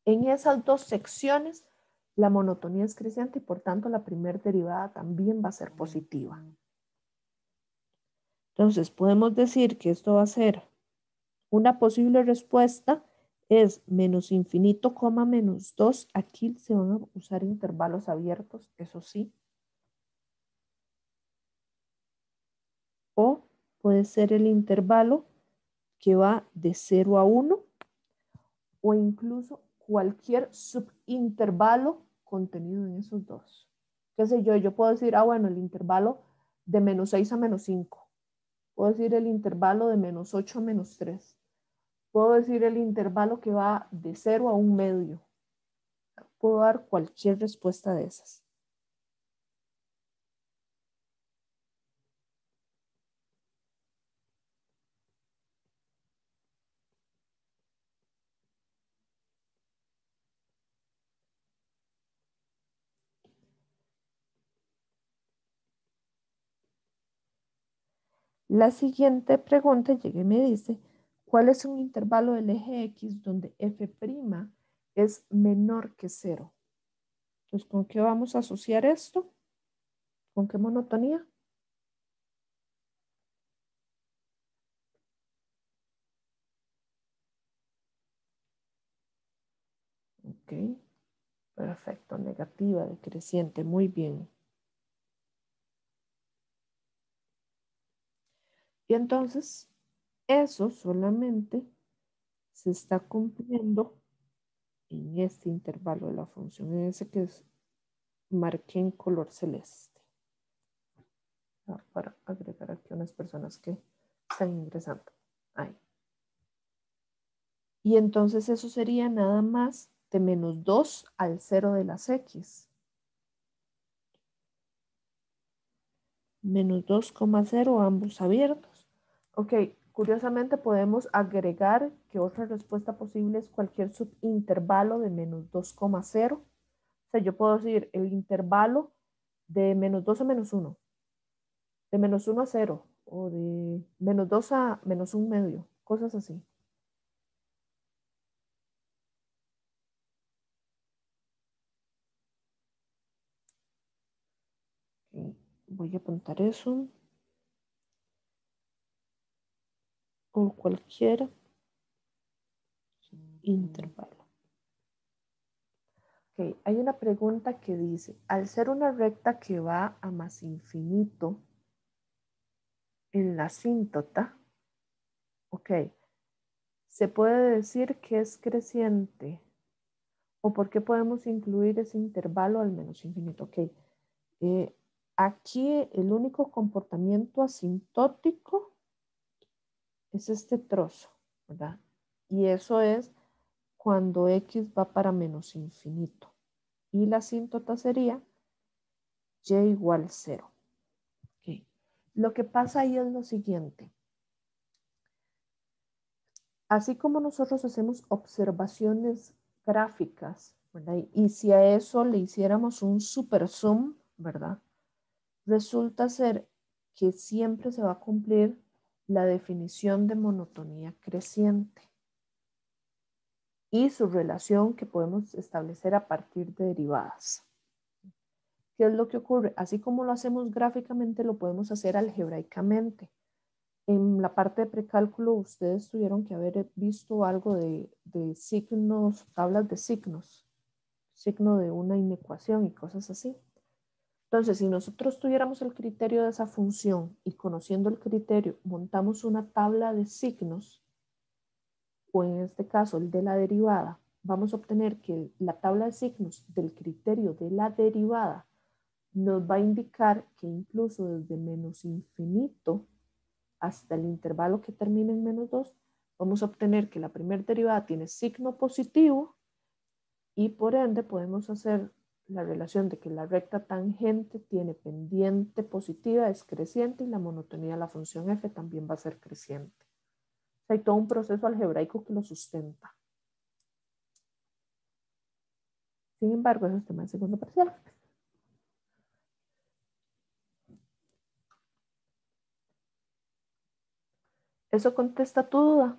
Speaker 1: En esas dos secciones, la monotonía es creciente y por tanto la primera derivada también va a ser positiva. Entonces, podemos decir que esto va a ser una posible respuesta es menos infinito, menos 2. Aquí se van a usar intervalos abiertos, eso sí. O puede ser el intervalo que va de 0 a 1 o incluso cualquier subintervalo contenido en esos dos. ¿Qué sé yo? Yo puedo decir, bueno, el intervalo de menos 6 a menos 5. Puedo decir el intervalo de menos 8 a menos 3. Puedo decir el intervalo que va de 0 a 1 medio. Puedo dar cualquier respuesta de esas. La siguiente pregunta llega y me dice, ¿cuál es un intervalo del eje X donde f' es menor que 0? Entonces, ¿con qué vamos a asociar esto? ¿Con qué monotonía? Ok, perfecto, negativa, decreciente, muy bien. Y entonces, eso solamente se está cumpliendo en este intervalo de la función, en ese que marqué en color celeste. Para agregar aquí unas personas que están ingresando. Ahí. Y entonces eso sería nada más de menos 2 al 0 de las x. Menos 2,0 ambos abiertos. Ok, curiosamente podemos agregar que otra respuesta posible es cualquier subintervalo de menos 2,0. O sea, yo puedo decir el intervalo de menos 2 a menos 1, de menos 1 a 0, o de menos 2 a menos 1 medio, cosas así. Okay, voy a apuntar eso. O cualquier intervalo. Okay, hay una pregunta que dice, al ser una recta que va a más infinito en la asíntota, ok, se puede decir que es creciente. ¿O por qué podemos incluir ese intervalo al menos infinito? Ok, aquí el único comportamiento asintótico es este trozo, ¿verdad? Y eso es cuando x va para menos infinito. Y la asíntota sería y igual 0. Okay. Lo que pasa ahí es lo siguiente. Así como nosotros hacemos observaciones gráficas, ¿verdad? Y si a eso le hiciéramos un super zoom, ¿verdad? Resulta ser que siempre se va a cumplir la definición de monotonía creciente y su relación que podemos establecer a partir de derivadas. ¿Qué es lo que ocurre? Así como lo hacemos gráficamente, lo podemos hacer algebraicamente. En la parte de precálculo, ustedes tuvieron que haber visto algo de signos, tablas de signos, signo de una inecuación y cosas así. Entonces, si nosotros tuviéramos el criterio de esa función y conociendo el criterio, montamos una tabla de signos, o en este caso el de la derivada, vamos a obtener que la tabla de signos del criterio de la derivada nos va a indicar que incluso desde menos infinito hasta el intervalo que termina en -2, vamos a obtener que la primera derivada tiene signo positivo y por ende podemos hacer la relación de que la recta tangente tiene pendiente positiva, es creciente, y la monotonía de la función f también va a ser creciente. O sea, hay todo un proceso algebraico que lo sustenta. Sin embargo, eso es tema de segundo parcial. ¿Eso contesta tu duda?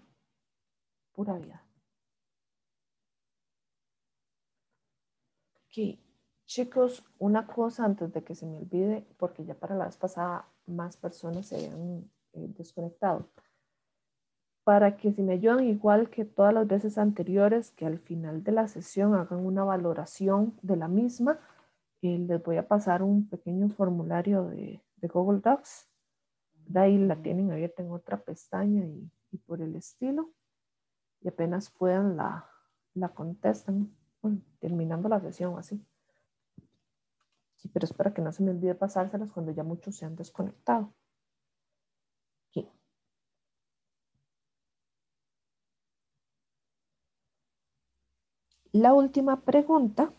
Speaker 1: Pura vida. Ok, chicos, una cosa antes de que se me olvide, porque ya para la vez pasada más personas se habían desconectado. Para que si me ayudan igual que todas las veces anteriores, que al final de la sesión hagan una valoración de la misma, les voy a pasar un pequeño formulario de Google Docs. De ahí la tienen abierta en otra pestaña y por el estilo. Y apenas puedan la contestan, bueno, terminando la sesión así. Sí, pero es para que no se me olvide pasárselas cuando ya muchos se han desconectado. Aquí. La última pregunta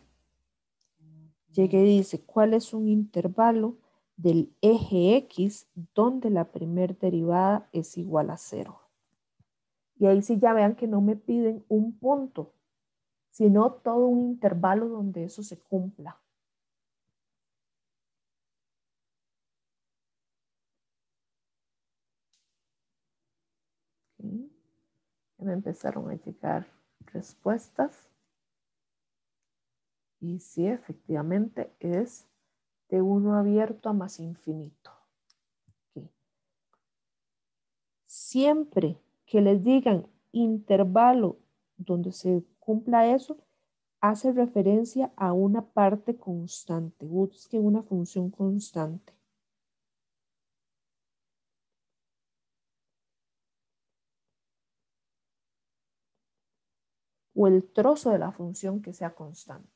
Speaker 1: llega y dice, ¿cuál es un intervalo del eje X donde la primer derivada es igual a 0? Y ahí sí ya vean que no me piden un punto, sino todo un intervalo donde eso se cumpla. ¿Okay? Ya me empezaron a llegar respuestas. Y sí, efectivamente es de 1 abierto a más infinito. Okay. Siempre que les digan intervalo donde se cumpla eso, hace referencia a una parte constante. Busquen una función constante. O el trozo de la función que sea constante.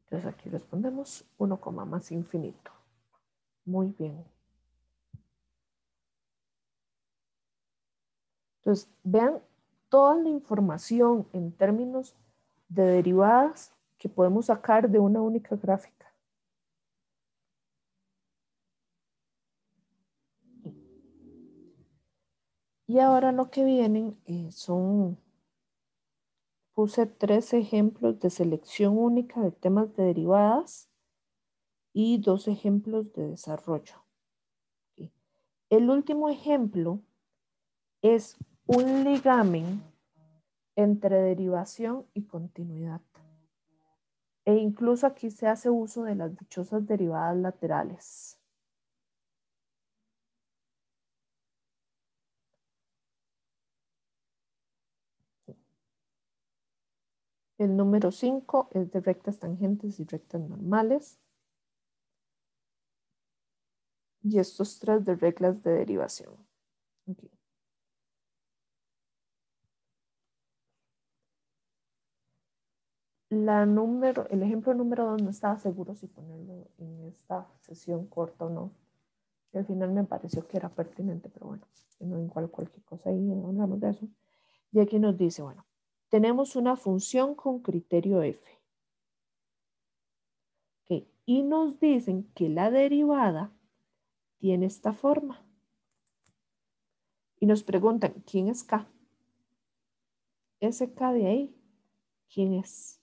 Speaker 1: Entonces aquí respondemos 1, más infinito. Muy bien. Entonces, vean toda la información en términos de derivadas que podemos sacar de una única gráfica. Y ahora lo que vienen puse 3 ejemplos de selección única de temas de derivadas y 2 ejemplos de desarrollo. El último ejemplo es un ligamen entre derivación y continuidad. E incluso aquí se hace uso de las dichosas derivadas laterales. El número 5 es de rectas tangentes y rectas normales. Y estos 3 de reglas de derivación. Okay. El ejemplo número 2 no estaba seguro si ponerlo en esta sesión corta o no. Y al final me pareció que era pertinente, pero bueno, no igual cualquier cosa ahí, hablamos de eso. Y aquí nos dice, bueno, tenemos una función con criterio f. Okay. Y nos dicen que la derivada tiene esta forma. Y nos preguntan, ¿quién es k? Ese k de ahí, ¿quién es?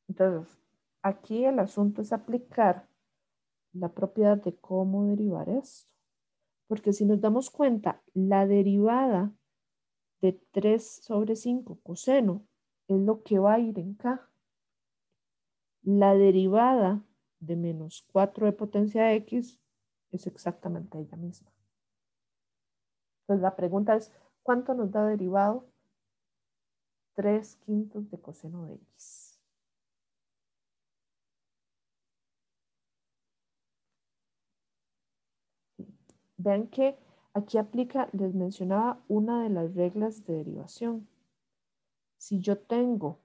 Speaker 1: Entonces, aquí el asunto es aplicar la propiedad de cómo derivar esto. Porque si nos damos cuenta, la derivada de 3/5 coseno es lo que va a ir en k. La derivada de -4 de potencia x es exactamente ella misma. Entonces la pregunta es, ¿cuánto nos da derivado 3/5 de coseno de x? Vean que aquí aplica, les mencionaba una de las reglas de derivación. Si yo tengo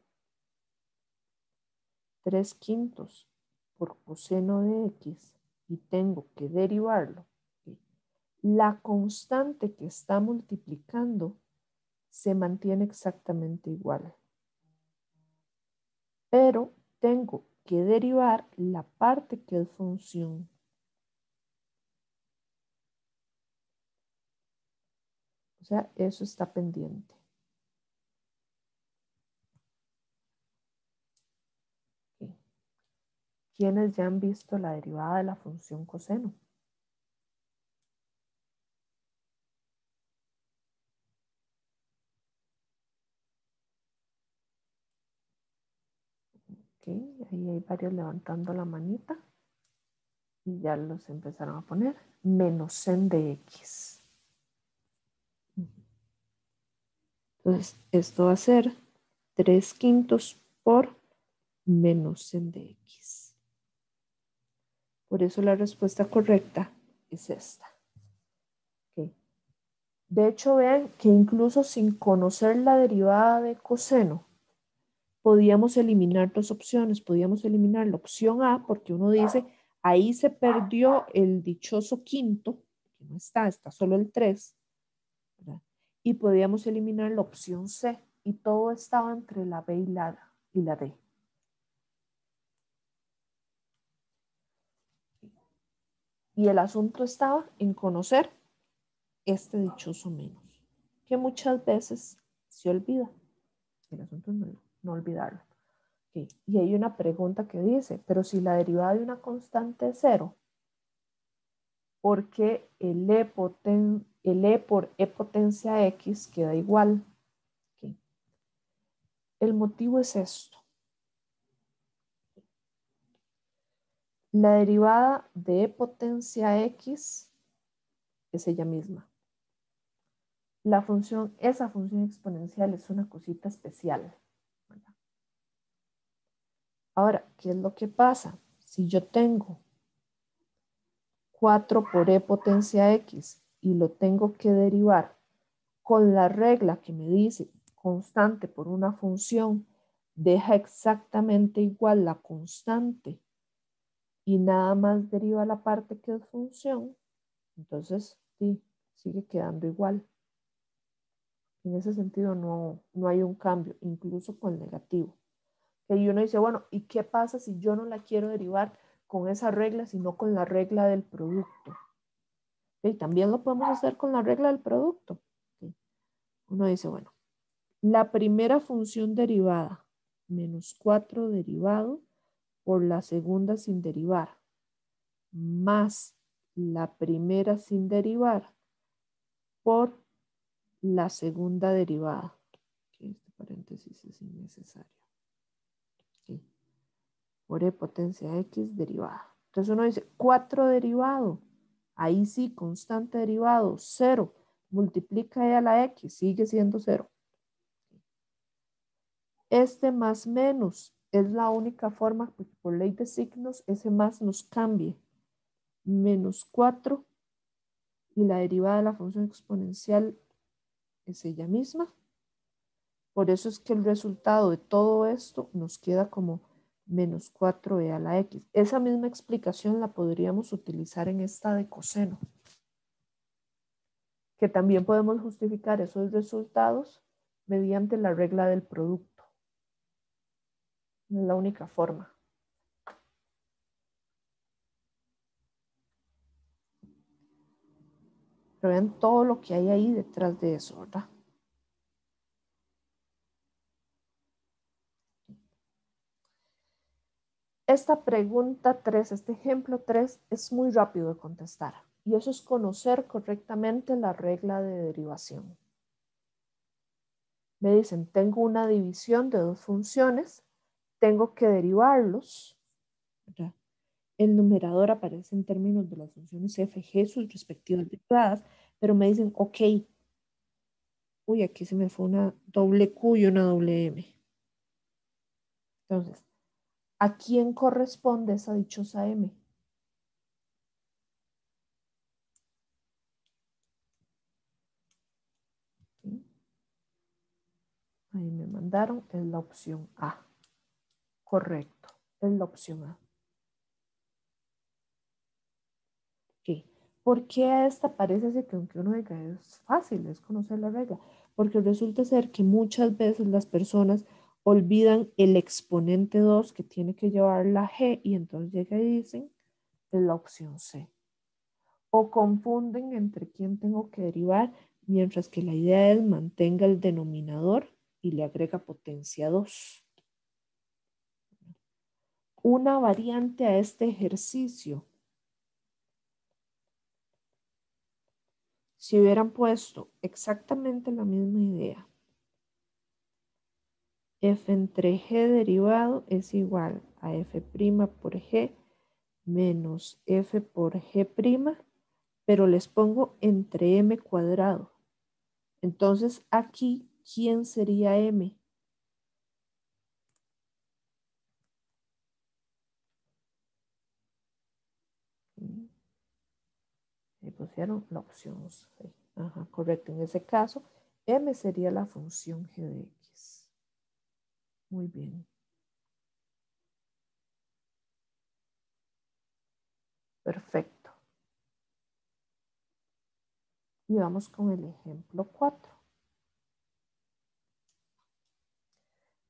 Speaker 1: 3/5 por coseno de x y tengo que derivarlo, la constante que está multiplicando se mantiene exactamente igual. Pero tengo que derivar la parte que es función. O sea, eso está pendiente. Okay. ¿Quiénes ya han visto la derivada de la función coseno? Okay. Ahí hay varios levantando la manita. Y ya los empezaron a poner. Menos sen de x. Entonces, esto va a ser 3/5 por menos sen de x. Por eso la respuesta correcta es esta. Okay. De hecho, vean que incluso sin conocer la derivada de coseno, podíamos eliminar dos opciones. Podíamos eliminar la opción A porque uno dice, ahí se perdió el dichoso quinto, que no está, está solo el 3, ¿verdad? Y podíamos eliminar la opción C y todo estaba entre la B y la D. Y el asunto estaba en conocer este dichoso menos, que muchas veces se olvida. El asunto es no olvidarlo. Okay. Y hay una pregunta que dice, pero si la derivada de una constante es 0, ¿por qué el e por e potencia x queda igual? Okay. El motivo es esto. La derivada de e potencia x es ella misma. Esa función exponencial es una cosita especial, ¿verdad? Ahora, ¿qué es lo que pasa? Si yo tengo 4 por e potencia x y lo tengo que derivar con la regla que me dice constante por una función, deja exactamente igual la constante y nada más deriva la parte que es función, entonces sí, sigue quedando igual. En ese sentido no hay un cambio, incluso con el negativo. Y uno dice, bueno, ¿y qué pasa si yo no la quiero derivar con esa regla, sino con la regla del producto? Y también lo podemos hacer con la regla del producto. Uno dice, bueno, la primera función derivada, menos 4 derivado por la segunda sin derivar, más la primera sin derivar por la segunda derivada. Este paréntesis es innecesario. Okay. Por e potencia x derivada. Entonces uno dice 4 derivado. Ahí sí, constante derivado, 0. Multiplica e a la x, sigue siendo 0. Este más menos es la única forma que por ley de signos ese más nos cambie. Menos 4 y la derivada de la función exponencial es ella misma. Por eso es que el resultado de todo esto nos queda como menos 4e a la x. Esa misma explicación la podríamos utilizar en esta de coseno, que también podemos justificar esos resultados mediante la regla del producto. No es la única forma. Pero vean todo lo que hay ahí detrás de eso, ¿verdad? Esta pregunta 3, este ejemplo 3, es muy rápido de contestar. Y eso es conocer correctamente la regla de derivación. Me dicen, tengo una división de dos funciones, tengo que derivarlos, ¿verdad? El numerador aparece en términos de las funciones f, g, sus respectivas derivadas, pero me dicen, ok, Uy, aquí se me fue una doble Q y una doble M. Entonces, ¿a quién corresponde esa dichosa M? ¿Sí? Ahí me mandaron, es la opción A. Correcto, es la opción A. Ok. ¿Por qué a esta parece así que aunque uno diga es fácil, es conocer la regla? Porque resulta ser que muchas veces las personas olvidan el exponente 2 que tiene que llevar la G y entonces llega y dicen es la opción C. O confunden entre quién tengo que derivar, mientras que la idea es mantenga el denominador y le agrega potencia 2. Una variante a este ejercicio. Si hubieran puesto exactamente la misma idea, f entre g derivado es igual a f' por g menos f por g', pero les pongo entre m cuadrado. Entonces aquí, ¿quién sería m? Me pusieron la opción C. Ajá, correcto. En ese caso, m sería la función g de x. Muy bien. Perfecto. Y vamos con el ejemplo 4.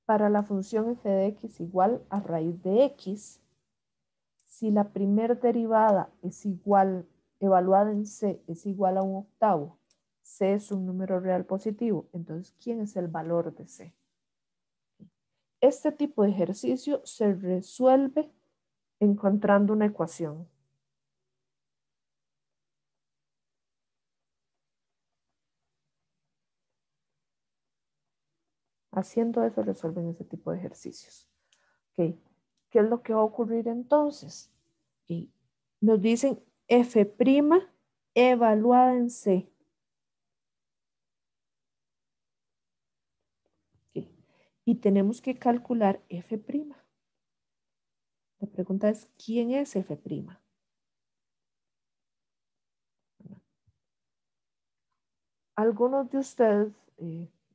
Speaker 1: Para la función f de x igual a raíz de x, si la primer derivada es igual, evaluada en c, es igual a un octavo, c es un número real positivo, entonces, ¿quién es el valor de c? Este tipo de ejercicio se resuelve encontrando una ecuación. Haciendo eso resuelven ese tipo de ejercicios. Okay. ¿Qué es lo que va a ocurrir entonces? Okay. Nos dicen f' evaluada en c. Okay. Y tenemos que calcular f'. La pregunta es, ¿quién es f'? Algunos de ustedes,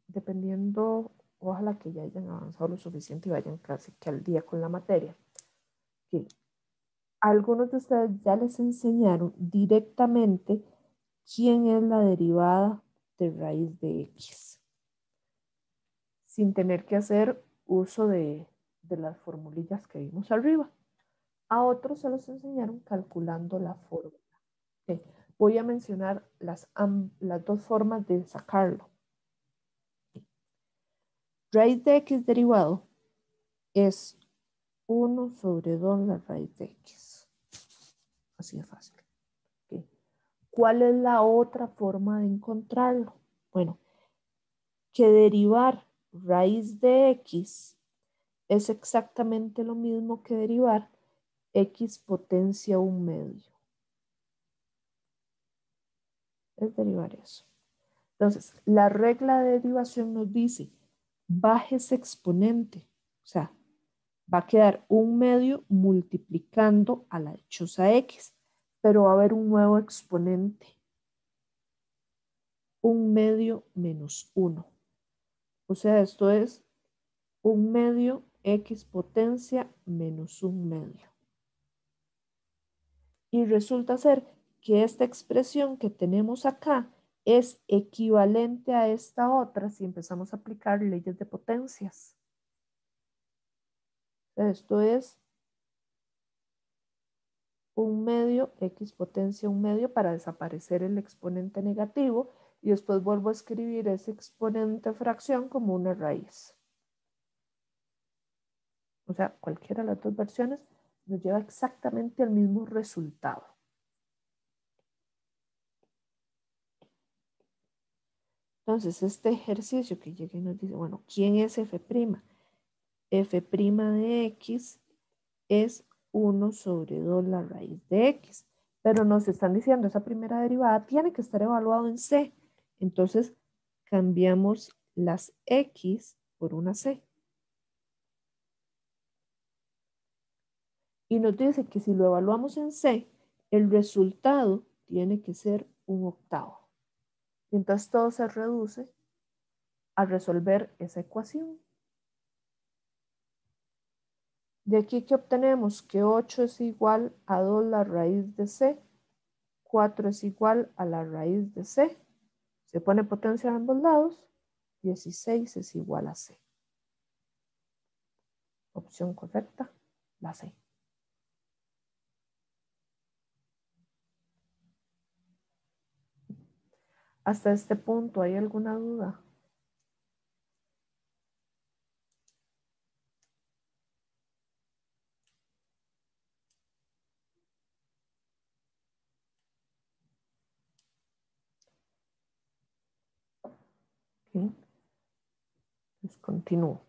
Speaker 1: dependiendo, ojalá que ya hayan avanzado lo suficiente y vayan casi que al día con la materia. Okay. Algunos de ustedes ya les enseñaron directamente quién es la derivada de raíz de x, sin tener que hacer uso de las formulillas que vimos arriba. A otros se los enseñaron calculando la fórmula. Okay. Voy a mencionar las dos formas de sacarlo. Raíz de x derivado es 1 sobre 2 la raíz de x. Así de fácil. Okay. ¿Cuál es la otra forma de encontrarlo? Bueno, que derivar raíz de x es exactamente lo mismo que derivar x potencia 1/2. Es derivar eso. Entonces, la regla de derivación nos dice, baje ese exponente. O sea, va a quedar 1/2 multiplicando a la dichosa x, pero va a haber un nuevo exponente. 1/2 menos 1. O sea, esto es 1/2 x potencia menos 1/2. Y resulta ser que esta expresión que tenemos acá es equivalente a esta otra si empezamos a aplicar leyes de potencias. Esto es 1/2 x potencia 1/2 para desaparecer el exponente negativo y después vuelvo a escribir ese exponente fracción como una raíz. O sea, cualquiera de las dos versiones nos lleva exactamente al mismo resultado. Entonces, este ejercicio que llega y nos dice, bueno, ¿quién es f'? F' de x es 1 sobre 2 la raíz de x. Pero nos están diciendo, esa primera derivada tiene que estar evaluado en c. Entonces, cambiamos las X por una C. Y nos dice que si lo evaluamos en C, el resultado tiene que ser 1/8. Y entonces todo se reduce a resolver esa ecuación. De aquí que obtenemos que 8 es igual a 2 la raíz de C, 4 es igual a la raíz de C. Se pone potencia a ambos lados, 16 es igual a C. Opción correcta, la C. Hasta este punto, ¿hay alguna duda? ¿Sí? Pues continúo.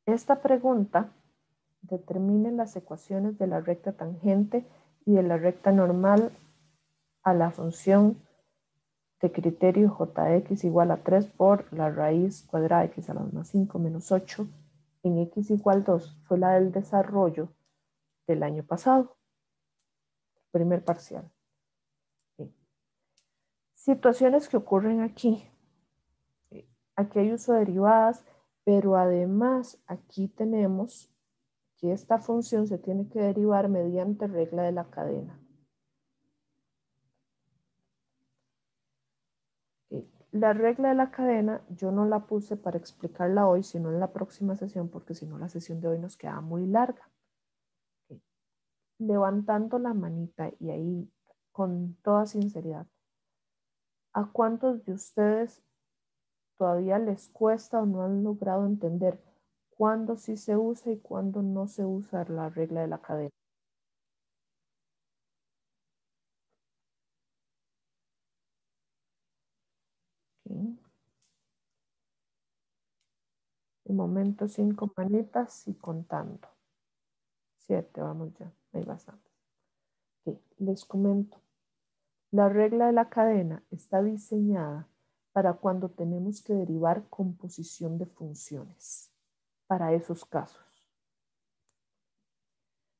Speaker 1: Esta pregunta determine las ecuaciones de la recta tangente y de la recta normal a la función de criterio jx igual a 3 por la raíz cuadrada de x a la más 5 menos 8 en x igual 2. Fue la del desarrollo del año pasado, primer parcial. Sí. Situaciones que ocurren aquí. Aquí hay uso de derivadas, pero además aquí tenemos que esta función se tiene que derivar mediante regla de la cadena. La regla de la cadena yo no la puse para explicarla hoy, sino en la próxima sesión, porque si no la sesión de hoy nos queda muy larga. Levantando la manita y ahí con toda sinceridad, ¿a cuántos de ustedes todavía les cuesta o no han logrado entender cuándo sí se usa y cuándo no se usa la regla de la cadena? ¿Okay? De momento 5 manitas y contando. 7, vamos ya, hay bastantes. Okay, les comento. La regla de la cadena está diseñada para cuando tenemos que derivar composición de funciones, para esos casos.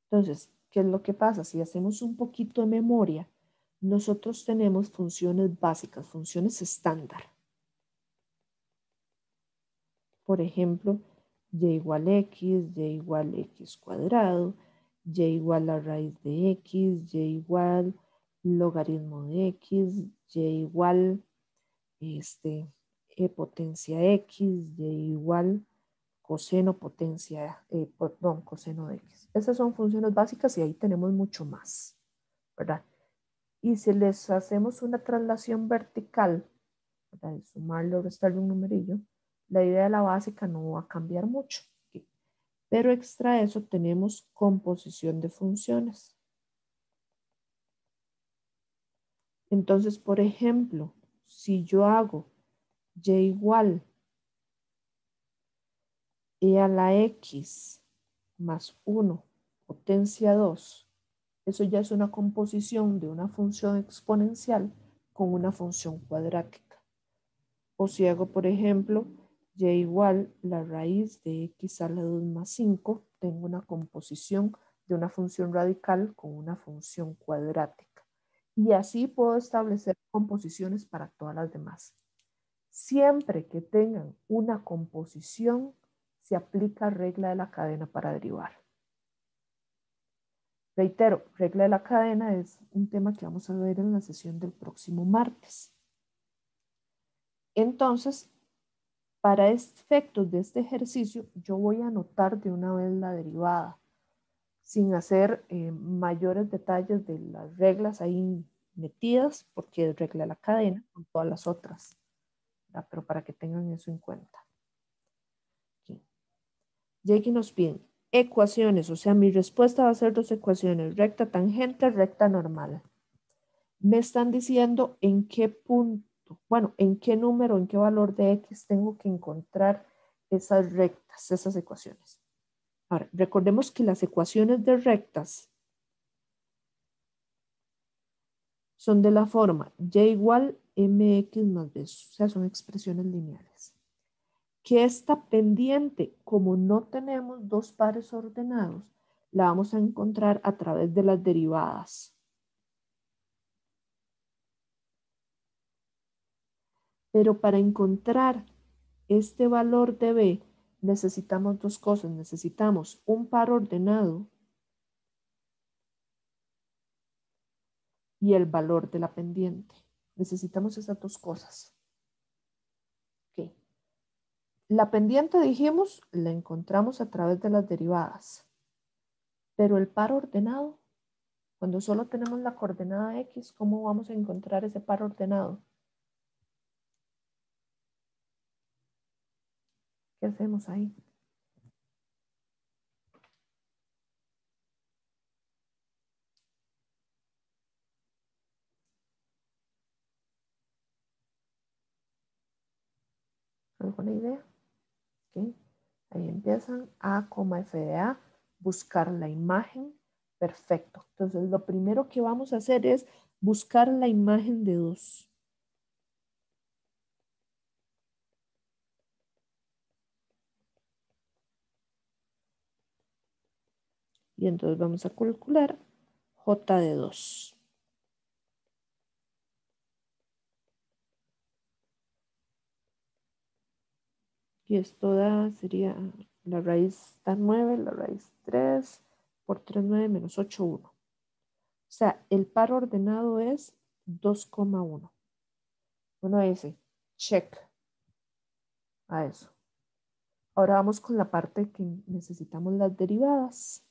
Speaker 1: Entonces, ¿qué es lo que pasa? Si hacemos un poquito de memoria, nosotros tenemos funciones básicas, funciones estándar. Por ejemplo, y igual x, y igual x cuadrado, y igual a raíz de x, y igual logaritmo de x, y igual potencia x, y igual coseno potencia, perdón, coseno de x. Esas son funciones básicas y ahí tenemos mucho más, ¿verdad? Y si les hacemos una traslación vertical, ¿verdad? De sumarle o restarle un numerillo, la idea de la básica no va a cambiar mucho. ¿Okay? Pero extra eso tenemos composición de funciones. Entonces, por ejemplo, si yo hago y igual e a la x más 1 potencia 2, eso ya es una composición de una función exponencial con una función cuadrática. O si hago, por ejemplo, y igual la raíz de x a la 2 más 5, tengo una composición de una función radical con una función cuadrática. Y así puedo establecer composiciones para todas las demás. Siempre que tengan una composición, se aplica regla de la cadena para derivar. Reitero, regla de la cadena es un tema que vamos a ver en la sesión del próximo martes. Entonces, para efectos de este ejercicio, yo voy a anotar de una vez la derivada, sin hacer mayores detalles de las reglas ahí metidas, porque es regla de la cadena con todas las otras, ¿verdad? Pero para que tengan eso en cuenta. Aquí. Y aquí nos piden ecuaciones, o sea, mi respuesta va a ser dos ecuaciones, recta tangente, recta normal. Me están diciendo en qué punto, bueno, en qué número, en qué valor de x tengo que encontrar esas rectas, esas ecuaciones. Ahora, recordemos que las ecuaciones de rectas son de la forma y igual mx más b, o sea, son expresiones lineales. Que esta pendiente, como no tenemos dos pares ordenados, la vamos a encontrar a través de las derivadas. Pero para encontrar este valor de b, necesitamos dos cosas. Necesitamos un par ordenado y el valor de la pendiente. Necesitamos esas dos cosas. Okay. La pendiente, dijimos, la encontramos a través de las derivadas. Pero el par ordenado, cuando solo tenemos la coordenada x, ¿cómo vamos a encontrar ese par ordenado? ¿Qué hacemos ahí? ¿Alguna idea? ¿Okay? Ahí empiezan A, F de A, buscar la imagen. Perfecto. Entonces, lo primero que vamos a hacer es buscar la imagen de 2. Y entonces vamos a calcular J de 2. Y esto sería la raíz está 9, la raíz 3 por 3, 9 menos 8, 1. O sea, el par ordenado es 2,1. Uno dice, check a eso. Ahora vamos con la parte que necesitamos las derivadas.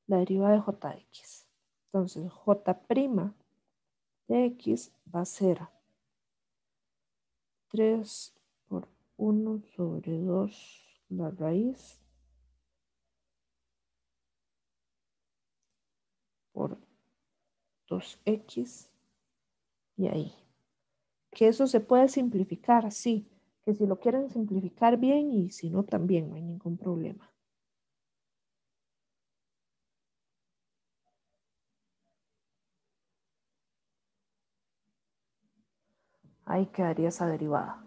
Speaker 1: La derivada de j de x. Entonces, j' de x va a ser 3 por 1 sobre 2 la raíz por 2x y ahí. Que eso se puede simplificar, sí. Que si lo quieren simplificar bien y si no también, no hay ningún problema. Ahí quedaría esa derivada.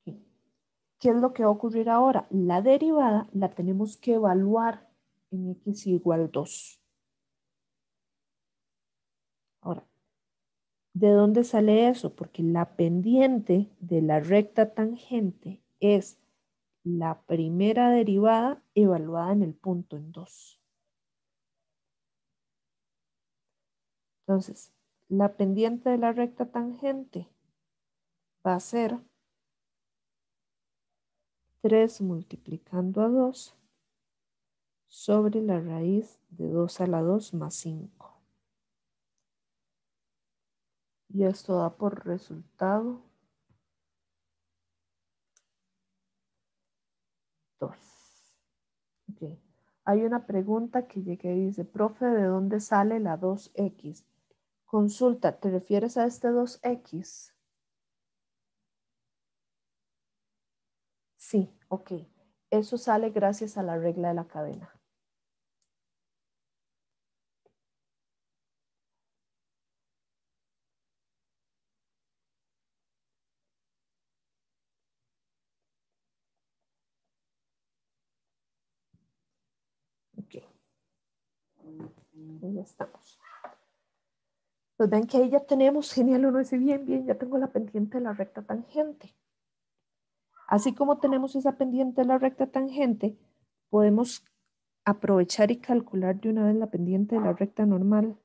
Speaker 1: ¿Qué es lo que va a ocurrir ahora? La derivada la tenemos que evaluar en x igual 2. Ahora, ¿de dónde sale eso? Porque la pendiente de la recta tangente es la primera derivada evaluada en el punto en 2. Entonces, la pendiente de la recta tangente va a ser 3 multiplicando a 2 sobre la raíz de 2 a la 2 más 5. Y esto da por resultado 2. Okay. Hay una pregunta que llegué y dice, profe, ¿de dónde sale la 2x? Consulta, ¿te refieres a este 2x? Sí, ok. Eso sale gracias a la regla de la cadena. Ok. Ahí estamos. Pues ven que ahí ya tenemos, genial, uno dice, bien, bien, ya tengo la pendiente de la recta tangente. Así como tenemos esa pendiente de la recta tangente, podemos aprovechar y calcular de una vez la pendiente de la recta normal.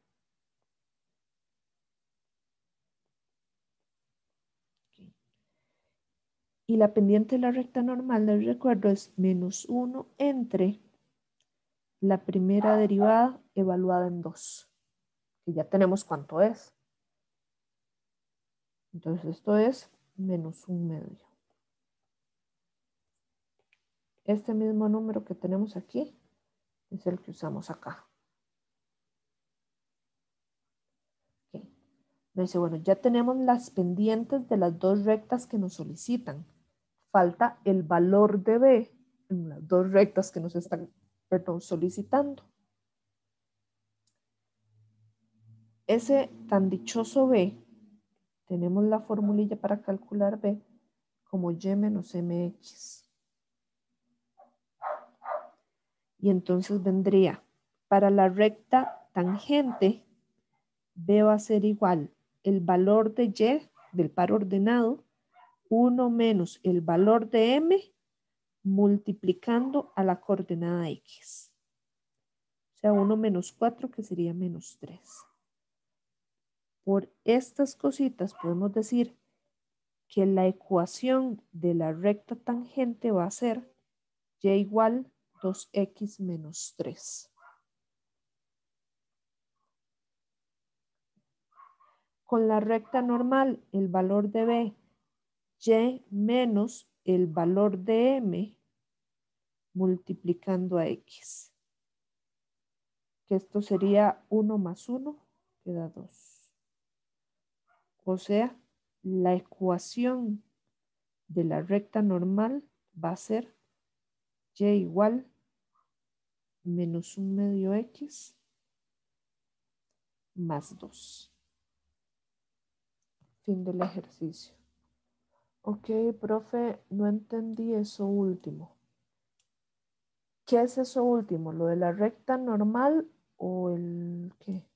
Speaker 1: Y la pendiente de la recta normal, les recuerdo, es menos 1 entre la primera derivada evaluada en 2, que ya tenemos cuánto es. Entonces esto es menos 1/2. Este mismo número que tenemos aquí es el que usamos acá. Okay. Me dice, bueno, ya tenemos las pendientes de las dos rectas que nos solicitan. falta el valor de B en las dos rectas que nos están, solicitando. Ese tan dichoso B, tenemos la formulilla para calcular B como y menos mx. Y entonces vendría, para la recta tangente, B va a ser igual el valor de y del par ordenado, 1 menos el valor de m, multiplicando a la coordenada x. O sea, 1 menos 4, que sería menos 3. Por estas cositas podemos decir que la ecuación de la recta tangente va a ser y igual 2x menos 3. Con la recta normal, el valor de b, y menos el valor de m, multiplicando a x. Que esto sería 1 más 1, que da 2. O sea, la ecuación de la recta normal va a ser y igual menos 1 medio x más 2. Fin del ejercicio. Ok, profe, no entendí eso último. ¿Qué es eso último? ¿Lo de la recta normal o el qué?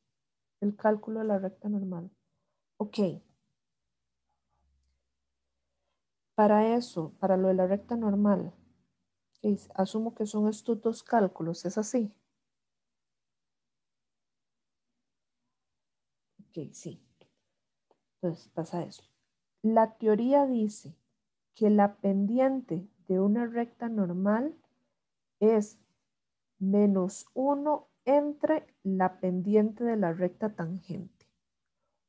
Speaker 1: El cálculo de la recta normal. Ok. Para eso, para lo de la recta normal, asumo que son estos dos cálculos, ¿es así? Ok, sí. Entonces pasa eso. La teoría dice que la pendiente de una recta normal es menos 1 entre la pendiente de la recta tangente.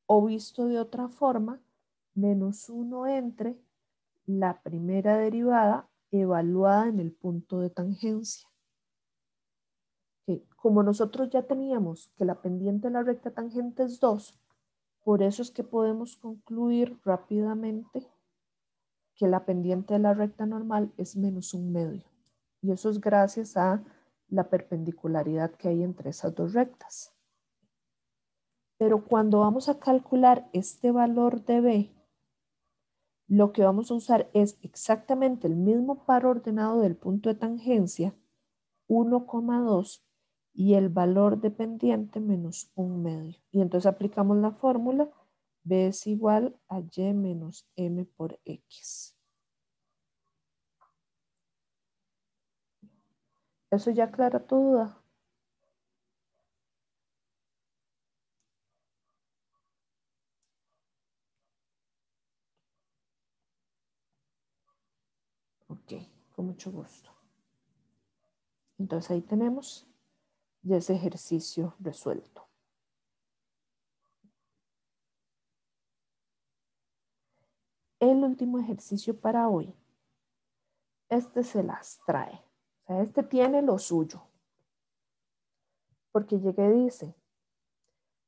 Speaker 1: O visto de otra forma, menos 1 entre la primera derivada evaluada en el punto de tangencia. Como nosotros ya teníamos que la pendiente de la recta tangente es 2, por eso es que podemos concluir rápidamente que la pendiente de la recta normal es menos 1 medio. Y eso es gracias a la perpendicularidad que hay entre esas dos rectas. Pero cuando vamos a calcular este valor de B, lo que vamos a usar es exactamente el mismo par ordenado del punto de tangencia, 1,2, y el valor de pendiente menos 1 medio. Y entonces aplicamos la fórmula, B es igual a y menos m por x. ¿Eso ya aclara tu duda? Ok, con mucho gusto. Entonces ahí tenemos ya ese ejercicio resuelto. El último ejercicio para hoy, este se las trae. O sea, este tiene lo suyo. Porque llega y dice,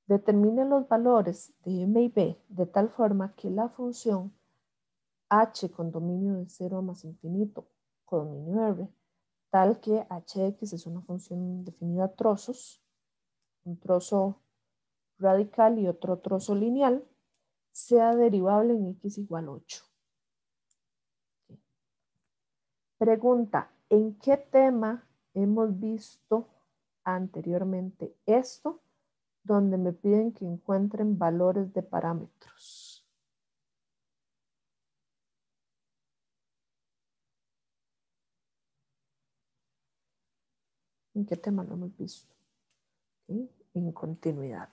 Speaker 1: determine los valores de m y b de tal forma que la función h con dominio de 0 a más infinito, codominio r, tal que hx es una función definida a trozos, un trozo radical y otro trozo lineal, sea derivable en x igual 8. Pregunta, ¿en qué tema hemos visto anteriormente esto, donde me piden que encuentren valores de parámetros? ¿En qué tema lo hemos visto? ¿Sí? En continuidad.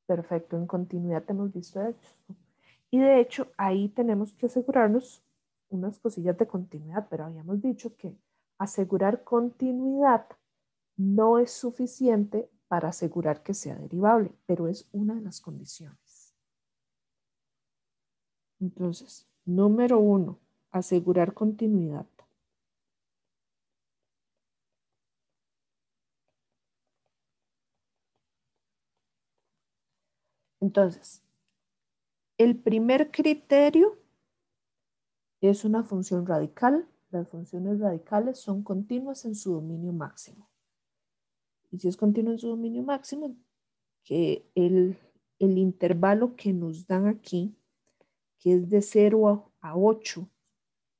Speaker 1: Perfecto, en continuidad hemos visto esto. Y de hecho, ahí tenemos que asegurarnos unas cosillas de continuidad, pero habíamos dicho que asegurar continuidad no es suficiente para asegurar que sea derivable, pero es una de las condiciones. Entonces, número 1, asegurar continuidad. Entonces, el primer criterio es una función radical. Las funciones radicales son continuas en su dominio máximo. Y si es continuo en su dominio máximo, que el intervalo que nos dan aquí, que es de 0 a 8,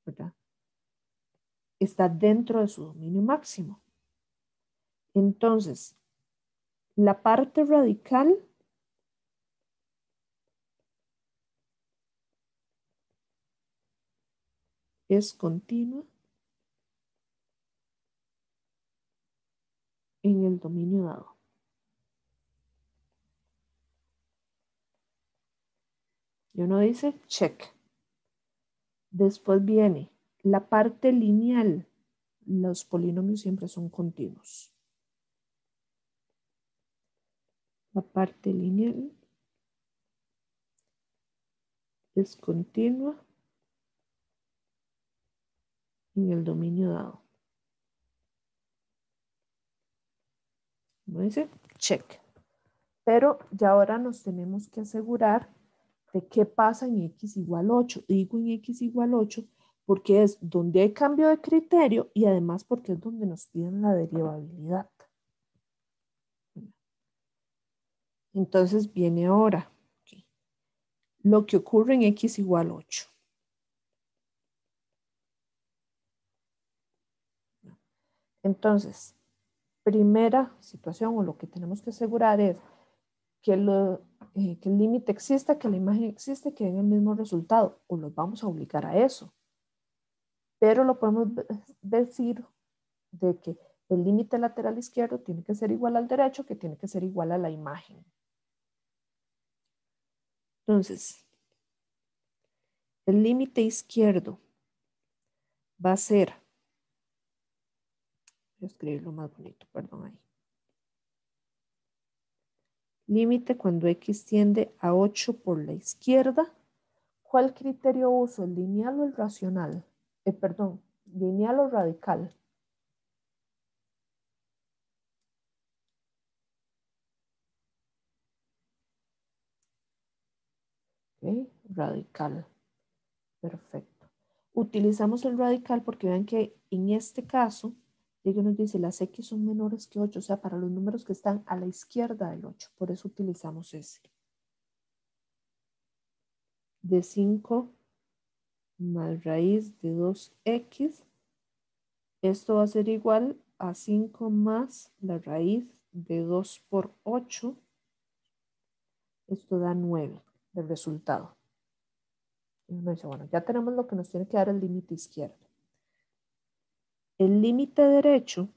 Speaker 1: ¿verdad? Está dentro de su dominio máximo. Entonces, la parte radical es continua en el dominio dado. Y uno dice check. Después viene la parte lineal. Los polinomios siempre son continuos. La parte lineal es continua en el dominio dado. ¿No dice? Check. Pero ya ahora nos tenemos que asegurar de qué pasa en x igual 8. Digo en x igual 8 porque es donde hay cambio de criterio y además porque es donde nos piden la derivabilidad. Entonces viene ahora lo que ocurre en x igual 8. Entonces, primera situación o lo que tenemos que asegurar es que el límite exista, que la imagen existe, que den el mismo resultado, o los vamos a obligar a eso. Pero lo podemos decir de que el límite lateral izquierdo tiene que ser igual al derecho, que tiene que ser igual a la imagen. Entonces, el límite izquierdo va a ser, voy a escribirlo más bonito, perdón ahí. Límite cuando x tiende a 8 por la izquierda. ¿Cuál criterio uso? ¿El lineal o el racional? Perdón, lineal o radical. ¿Okay? Radical. Perfecto. Utilizamos el radical porque vean que en este caso, Diego nos dice las x son menores que 8, o sea, para los números que están a la izquierda del 8. Por eso utilizamos ese. De 5 más raíz de 2x. Esto va a ser igual a 5 más la raíz de 2 por 8. Esto da 9 del resultado. Y uno dice, bueno, ya tenemos lo que nos tiene que dar el límite izquierdo. El límite derecho,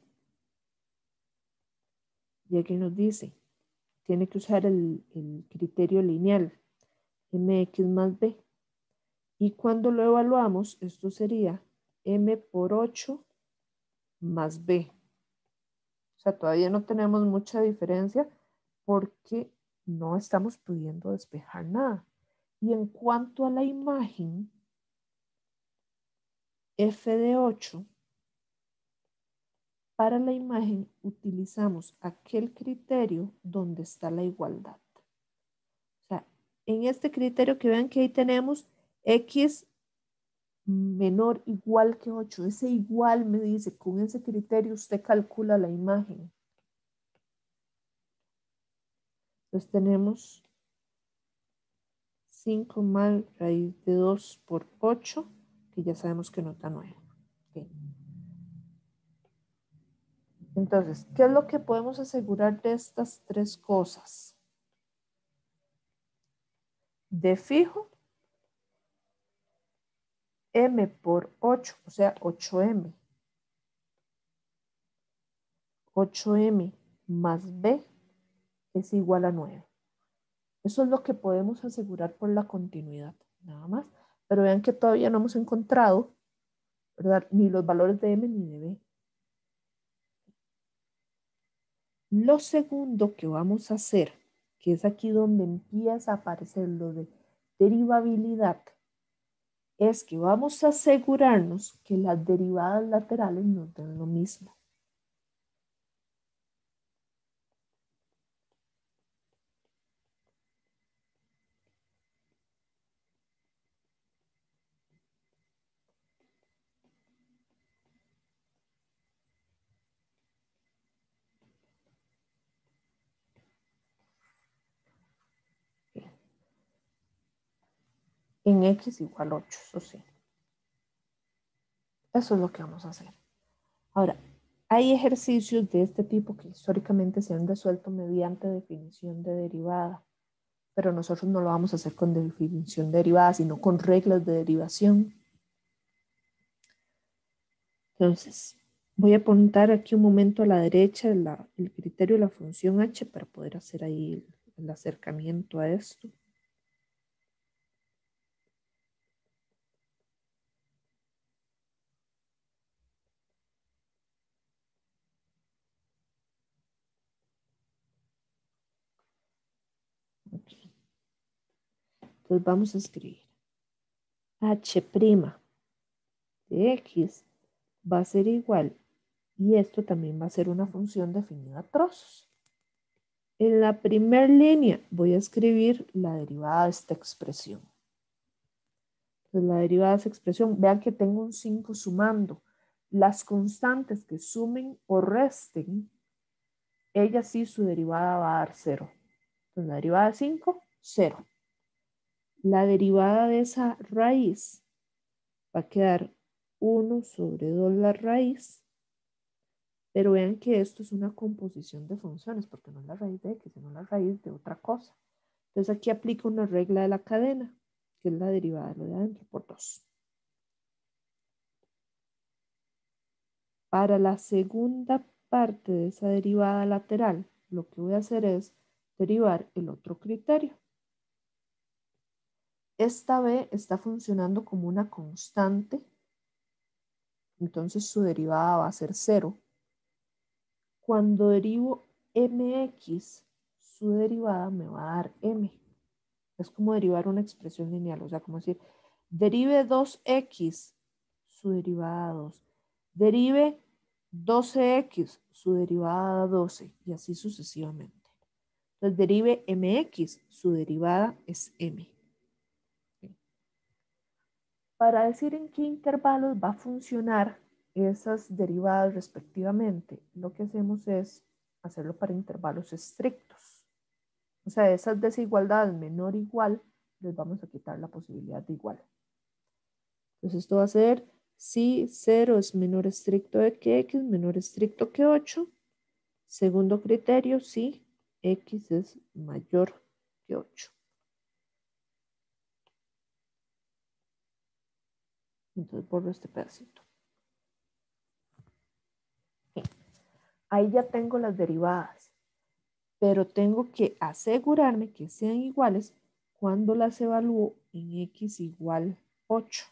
Speaker 1: y aquí nos dice, tiene que usar el criterio lineal, mx más b. Y cuando lo evaluamos, esto sería m por 8 más b. O sea, todavía no tenemos mucha diferencia porque no estamos pudiendo despejar nada. Y en cuanto a la imagen, f de 8, para la imagen utilizamos aquel criterio donde está la igualdad. O sea, en este criterio que vean que ahí tenemos x menor igual que 8. Ese igual me dice, con ese criterio usted calcula la imagen. Entonces tenemos 5 más raíz de 2 por 8, que ya sabemos que nos da 9. Okay. Entonces, ¿qué es lo que podemos asegurar de estas tres cosas? De fijo, m por 8, o sea, 8m. 8m más b es igual a 9. Eso es lo que podemos asegurar por la continuidad, nada más. Pero vean que todavía no hemos encontrado, ¿verdad? Ni los valores de m ni de b. Lo segundo que vamos a hacer, que es aquí donde empieza a aparecer lo de derivabilidad, es que vamos a asegurarnos que las derivadas laterales nos den lo mismo. en x igual 8, eso sí. Eso es lo que vamos a hacer. Ahora, hay ejercicios de este tipo que históricamente se han resuelto mediante definición de derivada, pero nosotros no lo vamos a hacer con definición de derivada, sino con reglas de derivación. Entonces, voy a apuntar aquí un momento a la derecha el criterio de la función h para poder hacer ahí el acercamiento a esto. Okay. Entonces vamos a escribir h' de x va a ser igual, y esto también va a ser una función definida a trozos. En la primera línea voy a escribir la derivada de esta expresión. Entonces, la derivada de esta expresión, vean que tengo un 5 sumando. Las constantes que sumen o resten, ella sí su derivada va a dar 0. Entonces, la derivada de 5, 0. La derivada de esa raíz va a quedar 1 sobre 2 la raíz. Pero vean que esto es una composición de funciones, porque no es la raíz de x, sino la raíz de otra cosa. Entonces aquí aplico una regla de la cadena, que es la derivada de lo de adentro por 2. Para la segunda parte de esa derivada lateral, lo que voy a hacer es derivar el otro criterio. Esta b está funcionando como una constante, entonces su derivada va a ser 0. Cuando derivo mx, su derivada me va a dar m. Es como derivar una expresión lineal, o sea, como decir, derive 2x, su derivada da 2. Derive 12x, su derivada da 12, y así sucesivamente. Entonces, derive mx, su derivada es m. Para decir en qué intervalos va a funcionar esas derivadas respectivamente, lo que hacemos es hacerlo para intervalos estrictos. O sea, esas desigualdades menor o igual, les vamos a quitar la posibilidad de igual. Entonces esto va a ser si 0 es menor estricto de que x, menor estricto que 8. Segundo criterio, si x es mayor que 8. Entonces borro este pedacito. Ahí ya tengo las derivadas, pero tengo que asegurarme que sean iguales cuando las evalúo en x igual 8.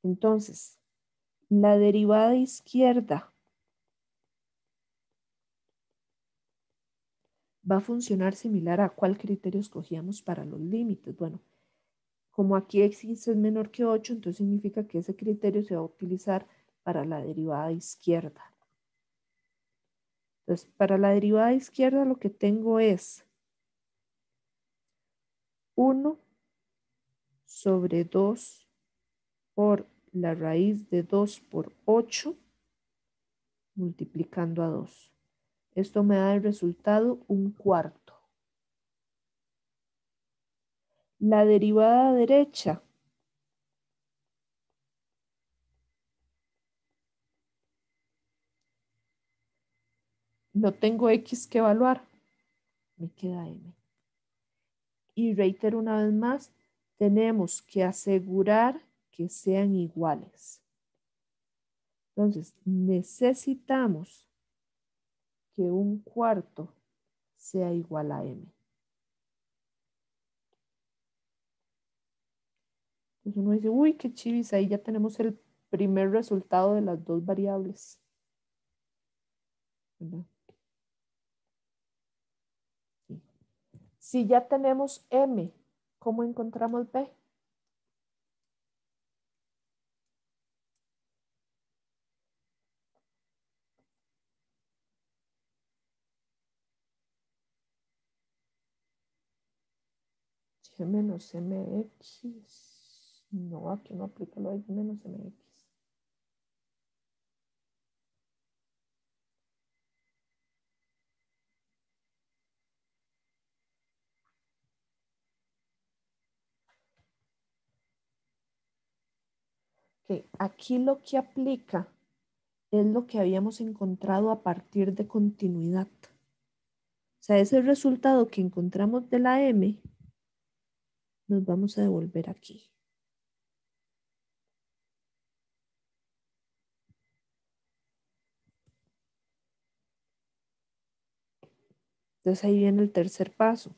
Speaker 1: Entonces, la derivada izquierda va a funcionar similar a cuál criterio escogíamos para los límites. Bueno, como aquí x es menor que 8, entonces significa que ese criterio se va a utilizar para la derivada izquierda. Entonces, para la derivada izquierda lo que tengo es 1 sobre 2 por la raíz de 2 por 8 multiplicando a 2. Esto me da el resultado 1/4. La derivada derecha no tengo x que evaluar, me queda m. Y reitero una vez más, tenemos que asegurar que sean iguales. Entonces, necesitamos que 1/4 sea igual a m. Entonces uno dice, uy, qué chivis, ahí ya tenemos el primer resultado de las dos variables. ¿Verdad? Sí. Si ya tenemos m, ¿cómo encontramos b? Y menos mx. No, aquí no aplica lo de y menos mx. Ok, aquí lo que aplica es lo que habíamos encontrado a partir de continuidad. O sea, ese resultado que encontramos de la M, nos vamos a devolver aquí. Entonces ahí viene el tercer paso.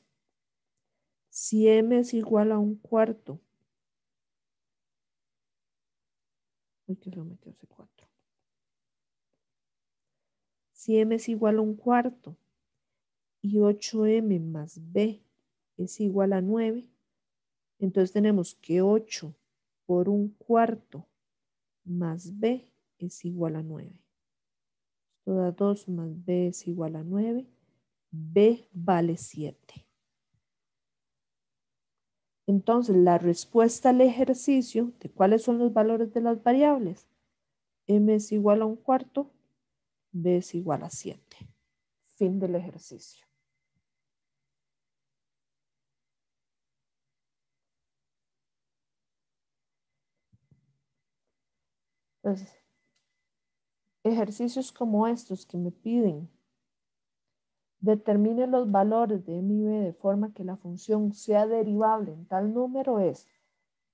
Speaker 1: Si M es igual a un cuarto. Uy, que feo me quedó ese 4. Si M es igual a un cuarto y 8M más B es igual a 9, entonces tenemos que 8 por un cuarto más B es igual a 9. Esto da 2 más B es igual a 9. B vale 7. Entonces, la respuesta al ejercicio de cuáles son los valores de las variables. M es igual a un cuarto, B es igual a 7. Fin del ejercicio. Entonces, ejercicios como estos que me piden, determine los valores de M y B de forma que la función sea derivable en tal número es,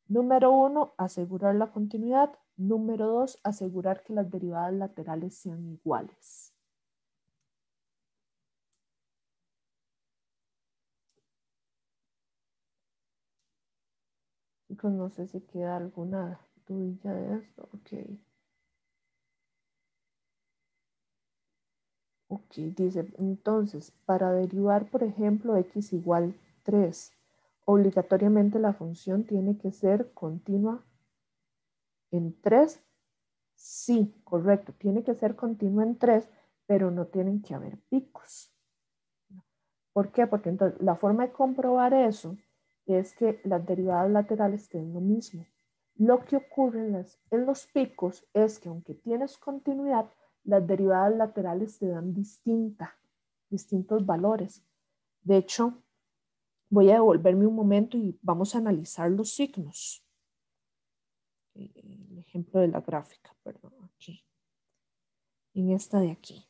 Speaker 1: número 1, asegurar la continuidad. Número 2, asegurar que las derivadas laterales sean iguales. Chicos, no sé si queda alguna dudilla de esto. Ok, dice, entonces, para derivar, por ejemplo, x igual 3, obligatoriamente la función tiene que ser continua en 3. Sí, correcto, tiene que ser continua en 3, pero no tienen que haber picos. ¿Por qué? Porque entonces la forma de comprobar eso es que las derivadas laterales tienen lo mismo. Lo que ocurre en los picos es que aunque tienes continuidad, las derivadas laterales te dan distintos valores. De hecho, voy a devolverme un momento y vamos a analizar los signos. El ejemplo de la gráfica, perdón, aquí. En esta de aquí.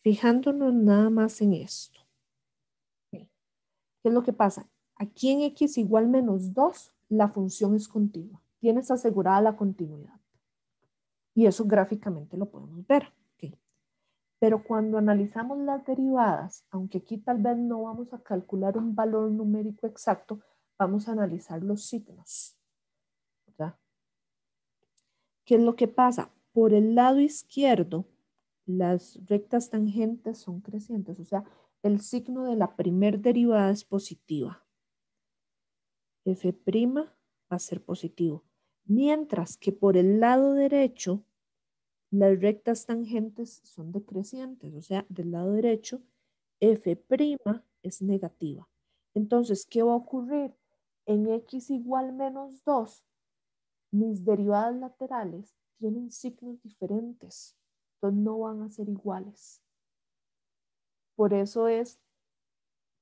Speaker 1: Fijándonos nada más en esto. ¿Qué es lo que pasa? Aquí en x igual menos 2, la función es continua. Tienes asegurada la continuidad. Y eso gráficamente lo podemos ver. ¿Okay? Pero cuando analizamos las derivadas, aunque aquí tal vez no vamos a calcular un valor numérico exacto, vamos a analizar los signos. ¿Verdad? ¿Qué es lo que pasa? Por el lado izquierdo, las rectas tangentes son crecientes, o sea, el signo de la primer derivada es positiva. F' va a ser positivo. Mientras que por el lado derecho, las rectas tangentes son decrecientes, o sea, del lado derecho, F' es negativa. Entonces, ¿qué va a ocurrir? En x igual menos 2, mis derivadas laterales tienen signos diferentes, entonces no van a ser iguales. Por eso es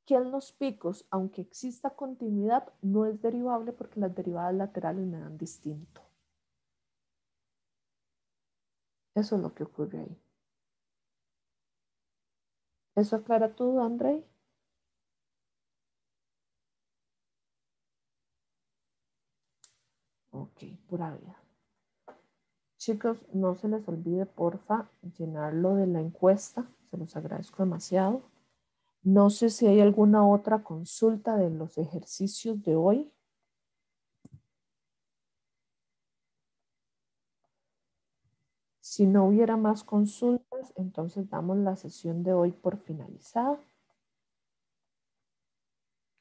Speaker 1: que en los picos, aunque exista continuidad, no es derivable porque las derivadas laterales me dan distinto. Eso es lo que ocurre ahí. ¿Eso aclara todo, André? Ok, pura vida. Chicos, no se les olvide, porfa, llenarlo de la encuesta. Se los agradezco demasiado. No sé si hay alguna otra consulta de los ejercicios de hoy. Si no hubiera más consultas, entonces damos la sesión de hoy por finalizada.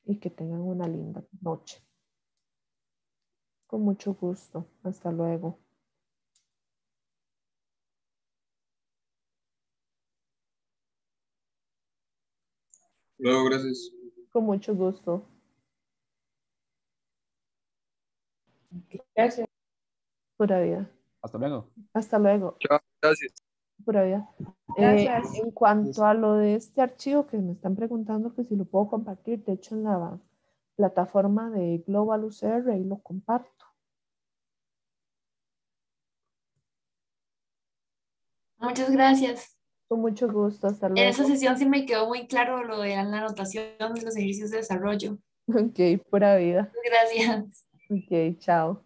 Speaker 1: Y que tengan una linda noche. Con mucho gusto. Hasta luego.
Speaker 2: Luego, gracias.
Speaker 1: Con mucho gusto.
Speaker 3: Gracias.
Speaker 1: Pura vida.
Speaker 4: Hasta luego.
Speaker 1: Hasta luego.
Speaker 2: Chao, gracias.
Speaker 1: Pura vida.
Speaker 3: Gracias.
Speaker 1: En cuanto a lo de este archivo que me están preguntando que si lo puedo compartir, de hecho en la plataforma de Global UCR ahí lo comparto.
Speaker 3: Muchas gracias.
Speaker 1: Con mucho gusto, hasta
Speaker 3: En esa
Speaker 1: luego.
Speaker 3: sesión sí me quedó muy claro lo de la anotación de los ejercicios de desarrollo.
Speaker 1: Ok, pura vida.
Speaker 3: Gracias.
Speaker 1: Ok, chao.